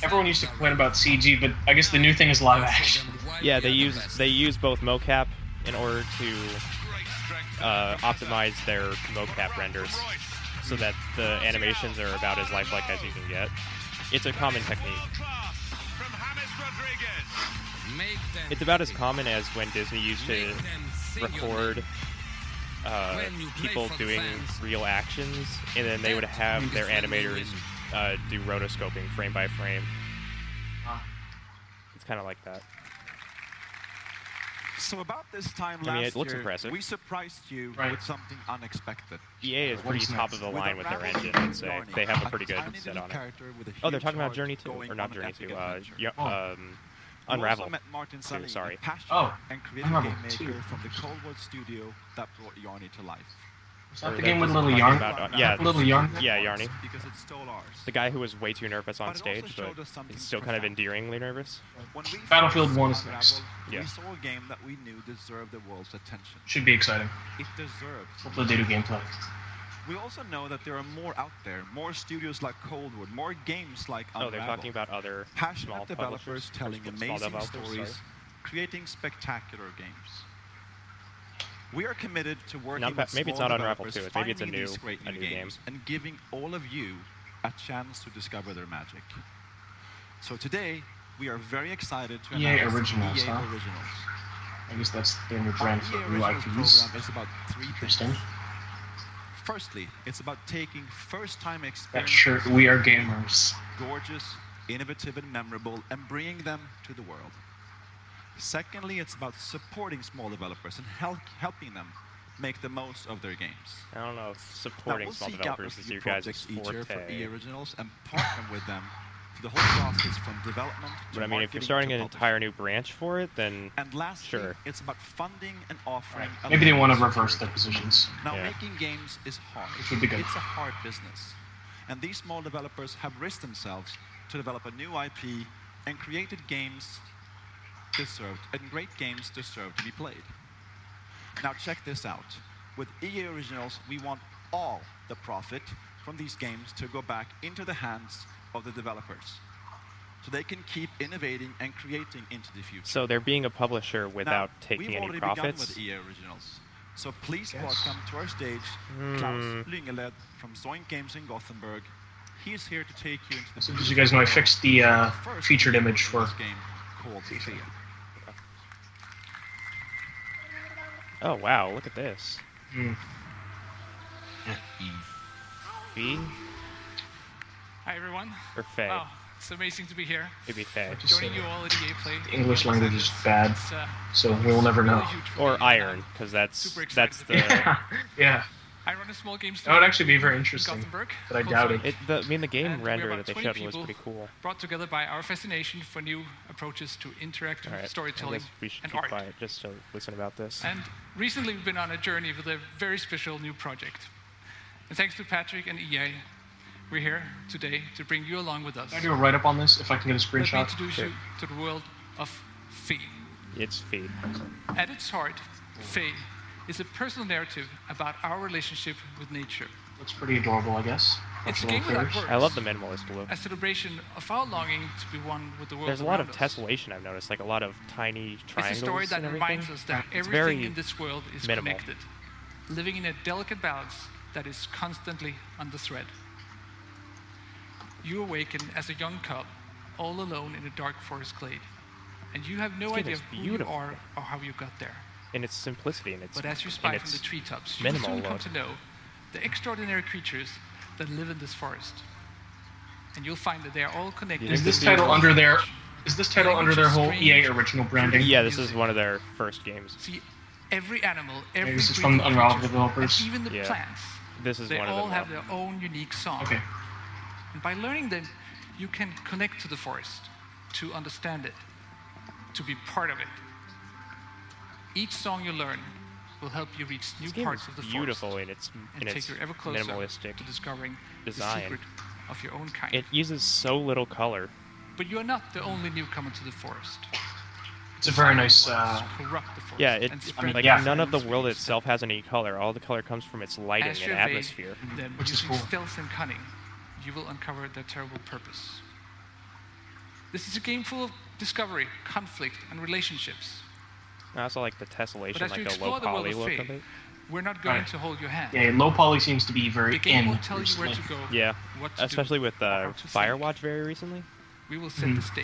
everyone used to complain about CG, but I guess the new thing is live action. yeah they use both mocap in order to optimize their mocap renders so that the animations are about as lifelike as you can get. It's a common technique. It's about as common as when Disney used to record people doing real actions, and then they would have their animators do rotoscoping frame by frame. It's kind of like that. So about this time I mean, last it looks year, impressive. we surprised you with something unexpected. EA is pretty top of the line with their engine, I'd say. They have a pretty good set on it. Oh, they're talking about Journey 2, or not Journey 2, Unravel. Also met Martin 2, Salini, sorry. a passionate Oh, and creative Unravel game 2. maker from the Coldwood studio that brought Yarny to life. Is that the game with little Yarn? Yeah, Little Yarn? Yeah, Yarny. Because it stole ours. The guy who was way too nervous on But it also stage, showed but us something he's still kind of endearingly nervous. When we Battlefield first 1 is Unravel, next. Yeah. We saw a game that we knew deserved the world's attention. Should be exciting. It deserved. Hopefully they do gameplay. We also know that there are more out there, more studios like Coldwood, more games like Unravel. Oh, they're talking about other passionate small developers publishers, telling or small amazing developers, stories, sorry. creating spectacular games. We are committed to working Not with maybe it's small not Unravel developers, 2, maybe it's a finding new- these great a new new games and giving all of you a chance to discover their magic. So today, we are very excited to EA announce Originals, EA huh? Originals. I guess that's their new brand for Our EA new Originals IPs. program is about three things. Interesting. Firstly, it's about taking first-time That experiences, shirt, we are gamers. gorgeous, innovative, and memorable, and bringing them to the world. Secondly, it's about supporting small developers and helping them make the most of their games. I don't know if supporting we'll small seek out developers a is few your guys' projects each year for forte. EA Originals and partner with them through the whole process from development to But I mean, if you're marketing starting to an publishing. entire new branch for it, then And lastly, sure. it's about funding and offering. a Maybe they level want to of reverse security. their positions. Now, Yeah. making games is hard. Which would be good. It's a hard business. And these small developers have risked themselves to develop a new IP and created games and great games deserve to be played. Now check this out. With EA Originals, we want all the profit from these games to go back into the hands of the developers, so they can keep innovating and creating into the future. So they're being a publisher without Now, taking we've any already profits. begun with EA Originals. So please welcome to our stage Klaus Lyngeled from Zoink Games in Gothenburg. He is here to take you into the So did you guys know I fixed the first featured image for game called FIFA. Oh wow, look at this. Fee? Hi, everyone. Or Faye? Oh, it's amazing to be here. Maybe Faye. Joining you all at EA Play. the English language is bad, It's, so we will never know. Or Iron, because that's Super excited that's to be the. here. Yeah. I run a small game That studio would actually be very in interesting, Gothenburg but I called doubt Zoink. it. I mean, the game And we're render about that they 20 showed was people pretty cool. Brought together by our fascination for new approaches to interactive All right, I storytelling guess we should and keep art. quiet just to listen about this. And recently we've been on a journey with a very special new project. And thanks to Patrick and EA, we're here today to bring you along with us. Can I do a write-up on this, if I can get a Let me screenshot? introduce you to the world of Fee. It's Fee. At its heart, Fee is a personal narrative about our relationship with nature. Looks pretty adorable, I guess. It's a Little game without critters. words. I love the minimalist look. A celebration of our longing to be one with the world There's a lot of around us. tessellation I've noticed, like a lot of tiny triangles It's a story that and everything. reminds us that It's everything very in this world is minimal. connected, living in a delicate balance that is constantly on the thread. You awaken as a young cub, all alone in a dark forest glade, and you have no This game idea is who you beautiful. are or how you got there. In its simplicity and its But as you spy in from its the treetops, you will minimal soon come look. to know the extraordinary creatures that live in this forest. And you'll find that they are all connected. Is this title under their whole EA original branding? Yeah, this is one of their first games. See, every animal, every this is from the breathing Unravel creature, developers? and even the Yeah. plants, This is they one of all them. have their own unique song. Okay. And by learning them, you can connect to the forest, to understand it. to be part of it. Each song you learn will help you reach new parts of the beautiful forest in and its take you ever closer minimalistic to discovering design. the secret of your own kind. It uses so little color. But you are not the only newcomer to the forest. It's a very nice. Corrupt the forest Yeah, and spread none of the world itself has any color. All the color comes from its lighting As and you evade atmosphere. them using stealth and cunning, you will uncover their terrible purpose. This is a game full of discovery, conflict, and relationships. I also like the tessellation, But as you like a explore low the world poly of look Fae, of it. we're not going to hold your hand. Yeah, low poly seems to be very The game in will tell you where recently. to go, Yeah, what to especially do, with how to Firewatch very recently. We will set the stage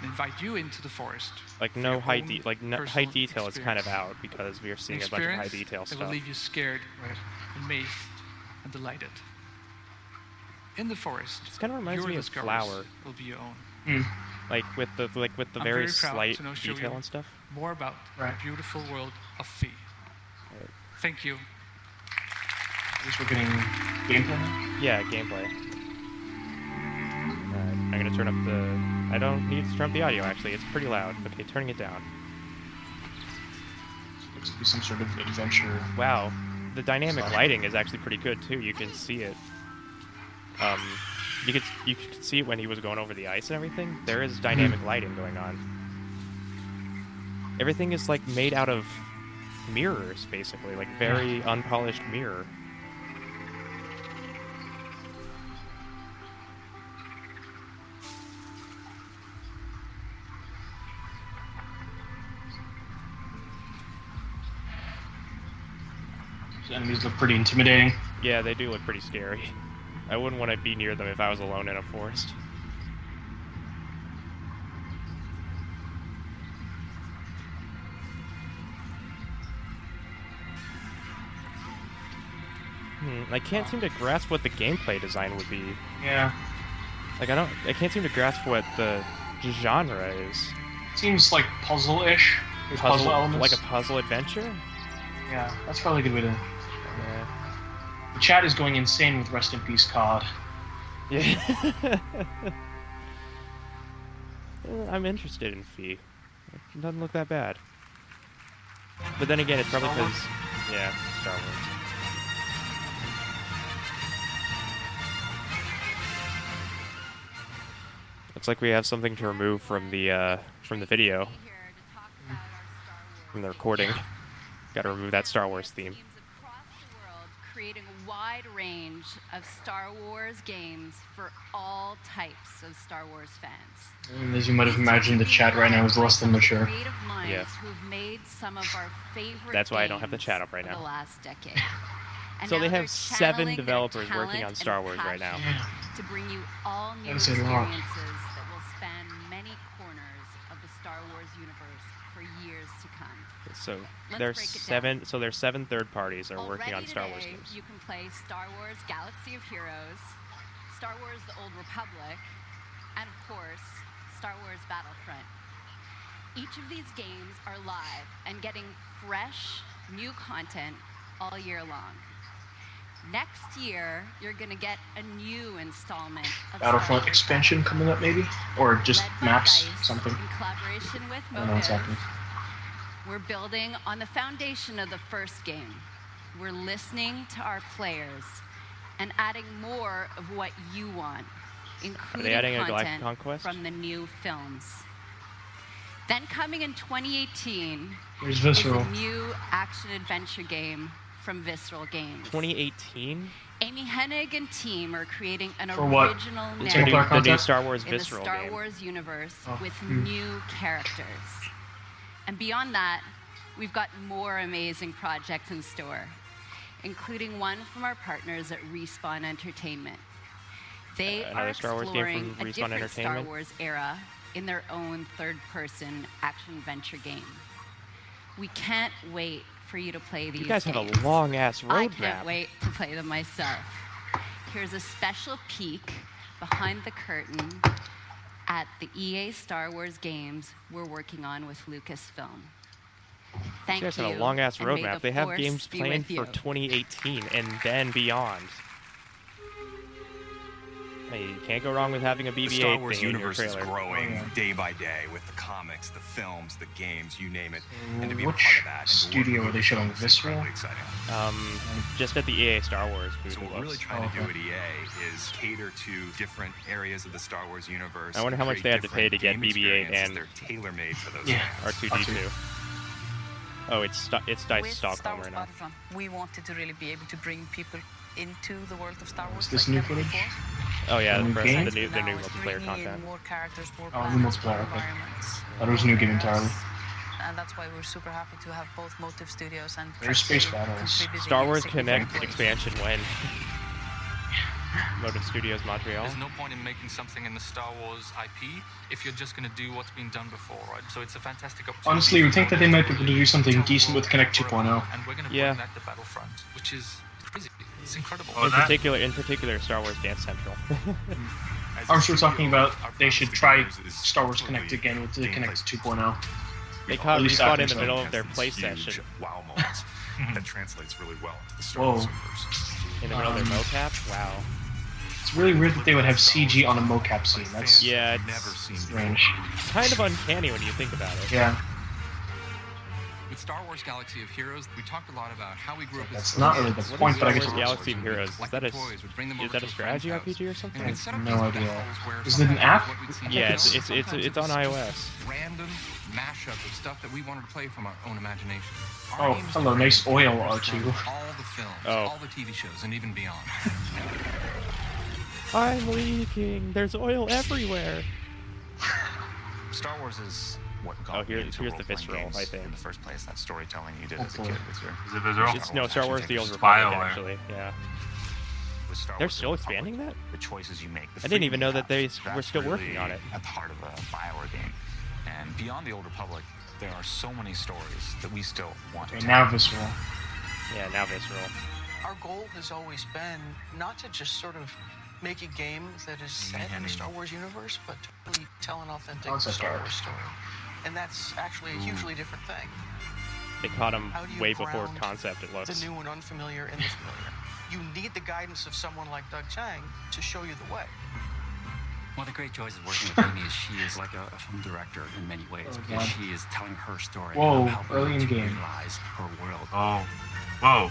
and invite you into the forest. Like for no your high own high detail is kind of experience. out because we are An seeing a bunch of high experience detail that will stuff. leave you scared, amazed, and delighted. In the forest, It kind of reminds your me of discoveries Flower. will be your own. Like with the I'm very very proud slight to now show detail you and stuff. more about the beautiful world of Fae. Thank you. I guess we're getting gameplay now? Yeah, gameplay. I'm gonna turn up the... I don't need to turn up the audio, actually. It's pretty loud. Okay, turning it down. Looks to be some sort of adventure. Wow. The dynamic lighting is actually pretty good, too. You can see it. You could see it when he was going over the ice and everything. There is dynamic lighting going on. Everything is, like, made out of mirrors, basically. Like, very unpolished mirror. These enemies look pretty intimidating. Yeah, they do look pretty scary. I wouldn't want to be near them if I was alone in a forest. I can't seem to grasp what the gameplay design would be. Yeah. Like I can't seem to grasp what the genre is. Seems like puzzle-ish. There's puzzle elements. Like a puzzle adventure? Yeah, that's probably a good way to... The chat is going insane with Rest in Peace COD. Yeah. I'm interested in Fee. It doesn't look that bad. But then again, it's probably because... Yeah, Star Wars. Looks like we have something to remove from the video. From the recording. Gotta remove that Star Wars theme. Creating a wide range of Star Wars games for all types of Star Wars fans. And as you might have imagined, the chat right now is less than mature. Yeah. Who've made some of our favorite That's why I don't have the chat up right the now. last decade. And So now they they're have 7 channeling their developers talent working on and Star Wars right now. passion to bring you all new That is a lot. experiences that will span many corners of the Star Wars universe for years to come. So Let's there's break it 7. So there's 7 third parties that are working on Already Star Wars today, games. You can play Star Wars Galaxy of Heroes, Star Wars The Old Republic, and of course, Star Wars Battlefront. Each of these games are live and getting fresh, new content all year long. Next year, you're going to get a new installment of Battlefront Star Wars expansion coming up, maybe? Or just led by maps, DICE something. in collaboration with I don't know what's Motive. happening. We're building on the foundation of the first game. We're listening to our players and adding more of what you want, including adding a Galactic content Conquest? from the new films. Then coming in 2018 There's is Visceral. a new action-adventure game from Visceral Games. 2018? Amy Hennig and team are creating an For what? original It's narrative the new Star Wars in the Visceral Star game. Wars universe Oh. with Hmm. new characters. And beyond that, we've got more amazing projects in store, including one from our partners at Respawn Entertainment. They are another Star Wars game exploring from a Respawn different Star Entertainment? Wars era in their own third-person action-adventure game. We can't wait for you to play these You guys have games. a long-ass I roadmap. can't wait to play them myself. Here's a special peek behind the curtain at the EA Star Wars games we're working on with Lucasfilm. Thank You guys you. have a long-ass and may roadmap. the They have Force games be planned with you. for 2018 and then beyond. Hey, you can't go wrong with having a BB-8 The Star Wars thing in your universe is trailer. growing day by day with the comics, the films, the games, you name it. And to be a Which part of that. studio are they showing? Visceral? Exciting. Just at the EA Star Wars booth. So what we're really trying to do at EA is cater to different areas of the Star Wars universe. I wonder how much they have to pay to get BB-8 and they're tailor-made for those. R2-D2. Oh, it's Dice With Stockholm Star Wars right now. Battlefront, we wanted to really be able to bring people into the world of Star Wars. Is this like new never footage? before. Oh yeah, The new game? the new Now it's multiplayer bringing in content. more characters, more Oh, the planets, multiplayer, more okay. environments. That was a new game entirely. And that's why we're super happy to have both Motive Studios and There's space Prexy battles. contributing Star in Wars significant Connect ways. expansion when? Motive Studios Montreal. There's no point in making something in the Star Wars IP if you're just going to do what's been done before, right? So it's a fantastic opportunity. Honestly, you would think that they might be able to do something decent with Connect 2.0. And we're going to Yeah. bring that to Battlefront, which is crazy. It's incredible. In particular, Star Wars Dance Central. I was still talking about they should try Star Wars Connect again with the Connect 2.0. They caught At least Respawn after in the so. middle of their play session. Wow moments that translates really well into the Star Whoa. Wars universe. In the middle of their mocap? Wow. It's really weird that they would have CG on a mocap scene. That's Yeah, it's strange. kind of uncanny when you think about it. Yeah. With Star Wars Galaxy of Heroes, we talked a lot about how we grew up That's as not really the kids. point, but I guess Star it Wars was. Galaxy of Heroes. Is that a Toys would bring them over is that to a a friend's strategy house, RPG or something? and we'd set up No these idea. battles where Is it an sometimes app? what we'd seen Yeah, in it's films, sometimes it's on it was iOS. just random mashup of stuff that we wanted to play from our own imagination. Oh, hello, nice oil, R2. All the films, Oh. all the TV shows, and even beyond. I'm leaking. There's oil everywhere. Star Wars is what got Oh, me into here's the role-playing Visceral, games I think. in the first place. That storytelling you did as a Oh, kid boy. with your. Is it Visceral? It's no Star Wars: The Old Action Republic, BioWare. actually. Yeah. With Star They're Wars: still The Republic, expanding that? The choices you make. The I didn't even freedom know you that they have, were that's still working really on it. At the heart of a BioWare game, and beyond the Old Republic, there are so many stories that we still want to Okay, tell. now Visceral. Yeah, now Visceral. Our goal has always been not to just sort of make a game that is set in the Star Wars universe, but to really tell an authentic Oh, it's a Star dark. Wars story. And that's actually a hugely different thing. They caught him How do you way before ground concept. It looks. the new and unfamiliar in the familiar? You need the guidance of someone like Doug Chang to show you the way. One of the great joys of working with Amy is she is like a film director in many ways, Oh, because God. she is telling her story Whoa, and helping early her in to game. realize her world. Oh, whoa,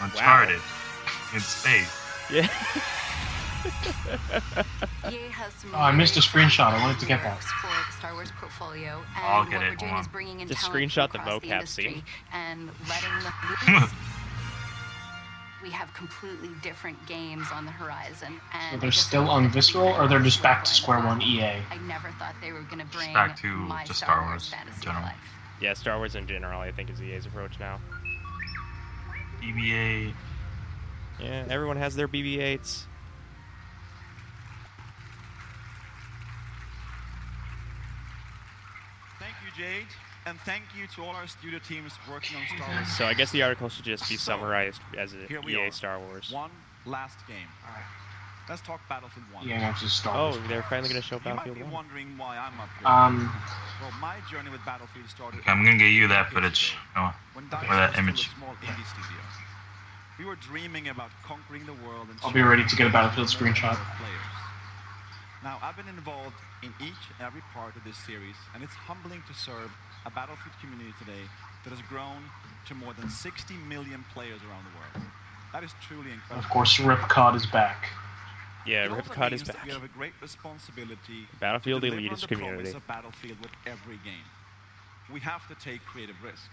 Uncharted in space. Yeah. EA has some Oh, I missed a really screenshot. I exciting wanted to get that. works for the Star Wars portfolio, and I'll get what it, we're doing hold is on. bringing in Just talent screenshot from the across mocap industry scene. and letting them loose. We have completely different games on the horizon, and So I they're just still hope on that we Visceral, can or they're just back to blend square them one all. EA? I never thought they were going to bring back to my just Star Star Wars Wars in fantasy to general. life. Yeah, Star Wars in general, I think, is EA's approach now. EVA. Yeah, everyone has their BB-8s. Thank you, Jade, and thank you to all our studio teams working on Star Wars. So I guess the article should just be summarized as a Here we EA are. Star Wars. One last game. Let's talk Battlefield 1. Yeah, that's just Star Oh, Wars. they're finally going to show You might Battlefield be 1. wondering why I'm up here. Well, my journey with Battlefield started. Okay, I'm gonna get you that footage. Oh, When or Dice that was image. still a small indie studio. We were dreaming about conquering the world and I'll be ready to get a Battlefield screenshot. players. Now, I've been involved in each and every part of this series, and it's humbling to serve a Battlefield community today that has grown to more than 60 million players around the world. That is truly incredible. Of course, Ripcod is back. Yeah, It also Ripcod is means that back. We have a great responsibility Battlefield to deliver elitist on the community. promise of Battlefield with every game. We have to take creative risks.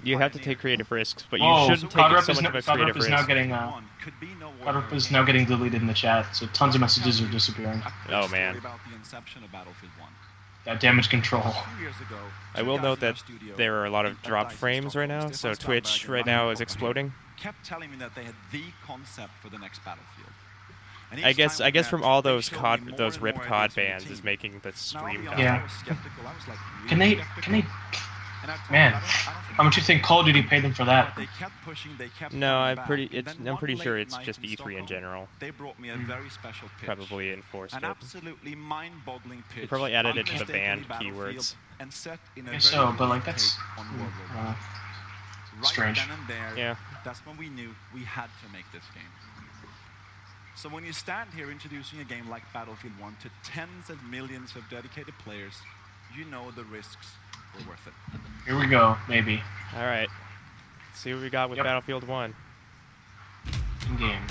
You have to take creative risks, but you Whoa, shouldn't take COD so much of a creative is now risk. getting COD is now getting deleted in the chat, so tons of messages are disappearing. Oh man. About the inception of Battlefield 1. That damage control. I will note that there are a lot of drop frames right now, so Twitch right now is exploding. Kept telling me that they had the concept for the next Battlefield. And I each guess time we met, from all they those showed COD, me more those and Rip more COD ideas for the fans is team. making the stream. Now, come. Yeah. I was skeptical. I was like, really Can they? skeptical. Can they? And I told Man, them, I don't think how much do you think Call of Duty paid them for that? They kept pushing, they kept No, coming I'm back. pretty. And It's. then I'm one pretty sure late it's night just in E3 in Stockholm, general. They brought me a very special pitch. Probably enforced An it. absolutely mind-boggling pitch. They probably added it to the unmistakably banned Battlefield, keywords. And set in a Guess very so, but like unique that's take on World War I. Right strange. then and there, Yeah. that's when we knew we had to make this game. So when you stand here introducing a game like Battlefield 1 to tens of millions of dedicated players, you know the risks were worth it. Here we go, maybe. All right. Let's see what we got with Battlefield 1. In-game.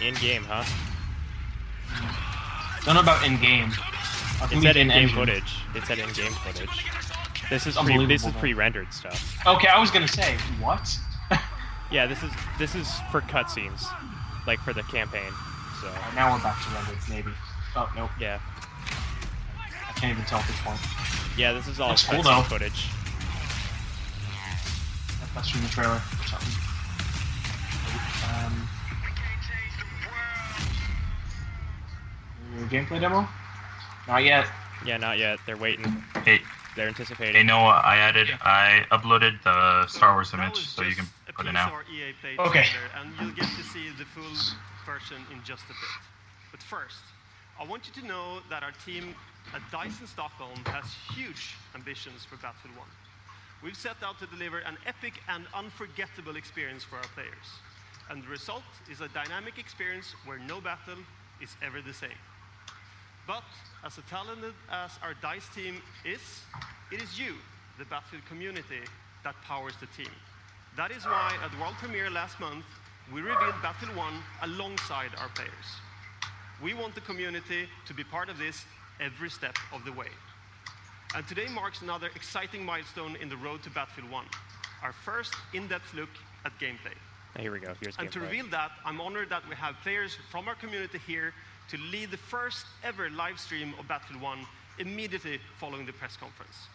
In-game, huh? Don't know about in-game. It said in-game footage. It said in-game footage. This is pre-rendered stuff. Okay, I was gonna say, what? Yeah, this is for cutscenes, like for the campaign. So now we're back to rendered, maybe. Oh nope. Yeah. I can't even tell at this point. Yeah, this is all Looks cool, cutscene though. footage. That's from the trailer or something. Gameplay demo? Not yet. Yeah, not yet. They're waiting. Hey, they're anticipating. Hey, Noah, I uploaded the Star Wars image, so you can put it now. Okay. And you'll get to see the full version in just a bit. But first, I want you to know that our team at DICE in Stockholm has huge ambitions for Battlefield 1. We've set out to deliver an epic and unforgettable experience for our players. And the result is a dynamic experience where no battle is ever the same. But as talented as our DICE team is, it is you, the Battlefield community, that powers the team. That is why at the world premiere last month, we revealed Battlefield 1 alongside our players. We want the community to be part of this every step of the way. And today marks another exciting milestone in the road to Battlefield 1, our first in-depth look at gameplay. Here we go. Here's and gameplay. to reveal that, I'm honored that we have players from our community here to lead the first ever live stream of Battlefield 1 immediately following the press conference.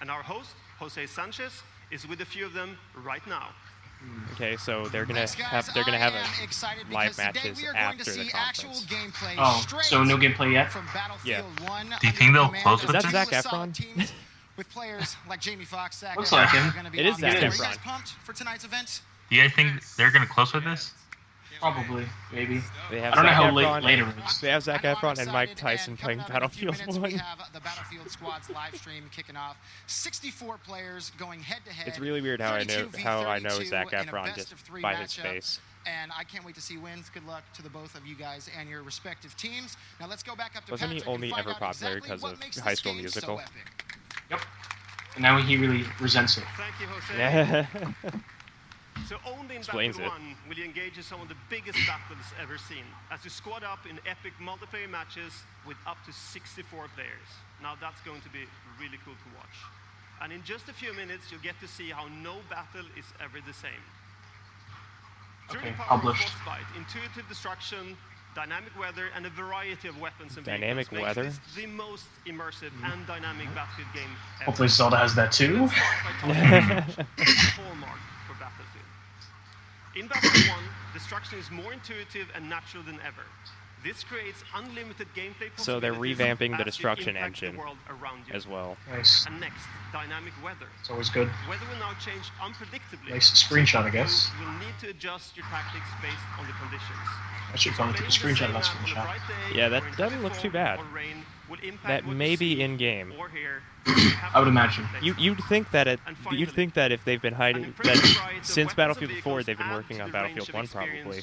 And our host, Jose Sanchez, is with a few of them right now. Okay, so they're gonna have a live matches after the conference. Oh, so no gameplay yet? Yeah. Do you think they'll close with that this? Zac Efron? With players like Jamie Foxx, Zac Looks like him. It is Zac Are you Efron. guys pumped for tonight's event? Do you think they're gonna close with this? Probably, maybe. They have I don't know Zac how Efron, later it is. They have Zac Efron and Mike Tyson playing Battlefield 1. We have the Battlefield Squad's live stream kicking off. 64 players going head to head. It's really weird how I know Zac in a Efron best just of three by his matchup. face. And I can't wait to see wins. Good luck to the both of you guys and your respective teams. Now let's go back up to Wasn't he Patrick and only find ever out popular exactly because what of makes High this School game Musical? so epic. Yep. And now he really resents it. Thank you, Jose. Yeah. So only in Explains Battlefield it. 1 will you engage in some of the biggest battles ever seen, as you squad up in epic multiplayer matches with up to 64 players. Now that's going to be really cool to watch. And in just a few minutes, you'll get to see how no battle is ever the same. Through Okay, the power of published. Frostbite, intuitive destruction, dynamic weather, and a variety of weapons and Dynamic vehicles weather? makes this the most immersive and dynamic Battlefield game ever. Hopefully Zelda has that too. Let's start by talking about the hallmark for Battlefield. In Battlefield 1, destruction is more intuitive and natural than ever. This creates unlimited gameplay possibilities. So they're revamping the as you destruction impact the engine world around you. as well. Nice. And next, dynamic weather. It's always good. Weather will now change unpredictably. Nice screenshot, I guess. You will need to adjust your tactics based on the conditions. Actually, fun to take a screenshot of that screenshot. Yeah, that doesn't look too bad. That may be in game. I would imagine. You'd think that if they've been hiding that since Battlefield 4 they've been working on Battlefield 1 probably.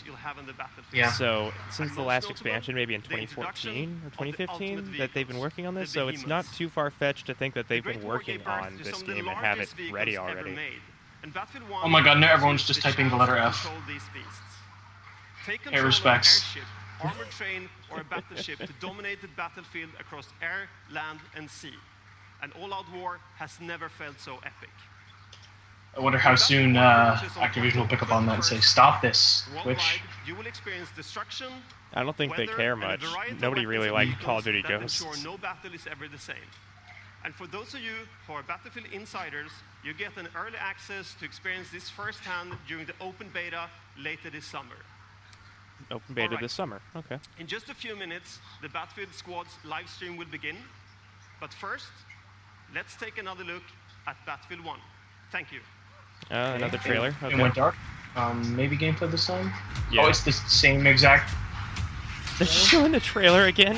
Yeah. So since the last expansion, maybe in 2014 or 2015, that they've been working on this. So it's not too far fetched to think that they've been working on this game and have it ready already. Oh my god, now everyone's just typing the letter F. Hey, respects. Armored train or a battleship to dominate the battlefield across air, land, and sea. An all-out war has never felt so epic. I wonder how soon Activision will pick up on that and say, stop this, Worldwide, Twitch. you will experience destruction. I don't think they weather, care and a much. variety of Nobody really weapons and liked Call of Duty vehicles Ghosts. that ensure no battle is ever the same. And for those of you who are Battlefield insiders, you get an early access to experience this firsthand during the open beta later this summer. Open beta Alright. this summer. Okay. In just a few minutes, the Battlefield Squad's live stream will begin. But first, let's take another look at Battlefield 1. Thank you. Another trailer. It Okay. went dark. Maybe gameplay this time? Yeah. Oh, it's the same exact... They're showing the trailer again.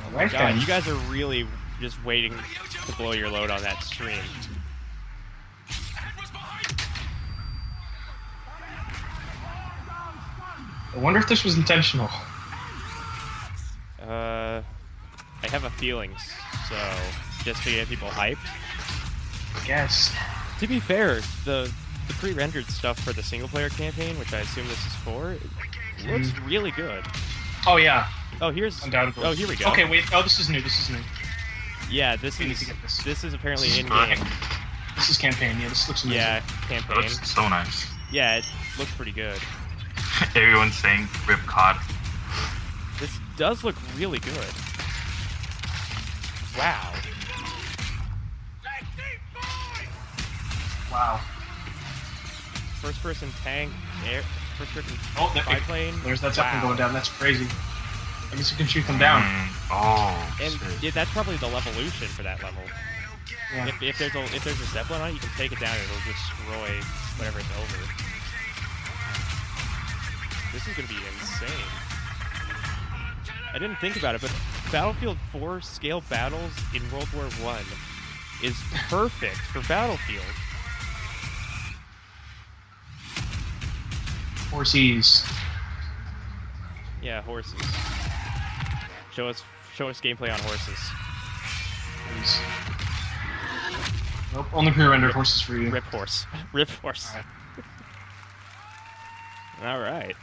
Alright God, then. you guys are really just waiting to blow your load on that stream. I wonder if this was intentional. I have a feeling so. Just to get people hyped. I guess. To be fair, the pre-rendered stuff for the single-player campaign, which I assume this is for, looks really good. Oh yeah. Oh, here's. Undoubtedly. Oh, here we go. Okay, wait. Oh, this is new. This is new. Yeah, We need to get this. This is apparently in correct. game. This is campaign. Yeah, this looks amazing. Yeah, campaign. It looks so nice. Yeah, it looks pretty good. Everyone's saying rip COD. This does look really good. Wow. Wow. First-person tank, first-person biplane. There's that Zeppelin going down. That's crazy. I guess you can shoot them down. And yeah, that's probably the levolution for that level. Yeah. If there's a Zeppelin on it, you can take it down and it'll destroy whatever it's over. This is gonna be insane. I didn't think about it, but Battlefield 4 scale battles in World War I is perfect for Battlefield. Horsies. Yeah, horses. Show us gameplay on horses. Please. Nope, only pre-rendered horses for you. Rip horse. Rip horse. All right.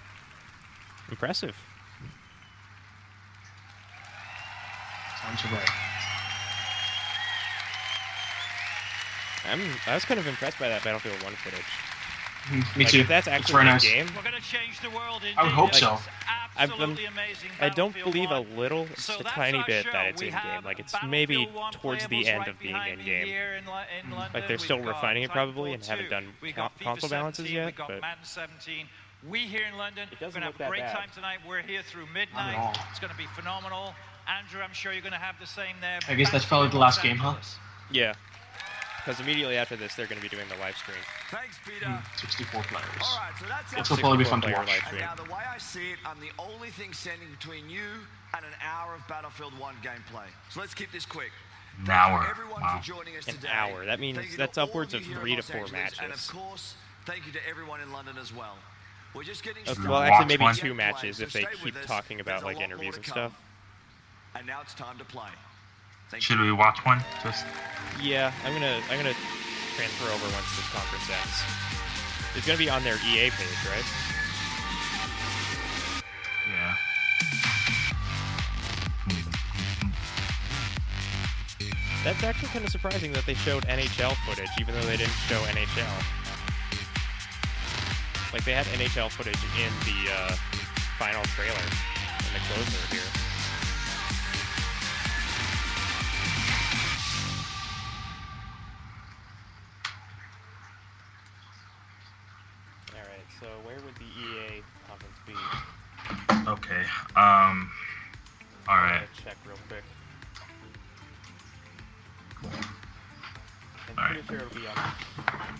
Impressive. Time to write. I was kind of impressed by that Battlefield 1 footage. Me too. If that's It's actually very in nice. game. We're going to change the world. I would hope so. I don't believe a little, just a tiny bit that it's in game. Like it's maybe towards the end of being in game. Like they're still refining it probably and haven't done console balances yet. But we here in London are going to have a great time tonight. We're here through midnight. It's going to be phenomenal. Andrew, I'm sure you're going to have the same there. I guess that's probably the last game, huh? Yeah. Because immediately after this, they're going to be doing the live stream. Thanks, Peter. 64 players. All right, so that's Which will probably be fun to watch. And now, the way I see it, I'm the only thing standing between you and an hour of Battlefield 1 gameplay. So let's keep this quick. An hour. Wow. For joining us An today. hour. That means that's upwards of 3 to 4 matches. And of course, thank you to everyone in London as well. We're just getting well, actually, maybe 2 matches if they keep talking about like interviews and stuff. And now it's time to play. Should we watch one? Just. Yeah, I'm gonna transfer over once this conference ends. It's gonna be on their EA page, right? Yeah. That's actually kind of surprising that they showed NHL footage, even though they didn't show NHL. Like they had NHL footage in the final trailer, in the closer here. Alright, so where would the EA conference be? Okay. Alright. Check real quick. I'm Alright. pretty sure it'll be on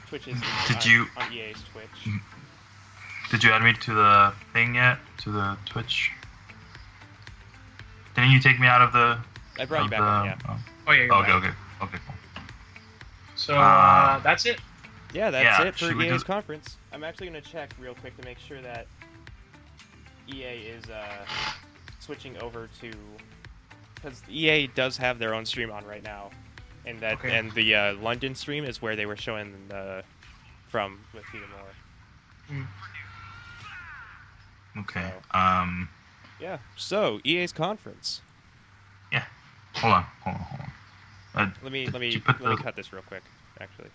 Twitch's on EA's Twitch. Did you add me to the thing yet? To the Twitch? Didn't you take me out of the? I brought you back on, yeah. Oh yeah. Okay, cool. So that's it. Yeah, that's it for should we EA's do- conference. I'm actually gonna check real quick to make sure that EA is switching over to, because EA does have their own stream on right now, and that and the London stream is where they were showing from with Peter Moore. Okay. Yeah. So EA's conference. Yeah. Hold on. Let me cut this real quick, actually.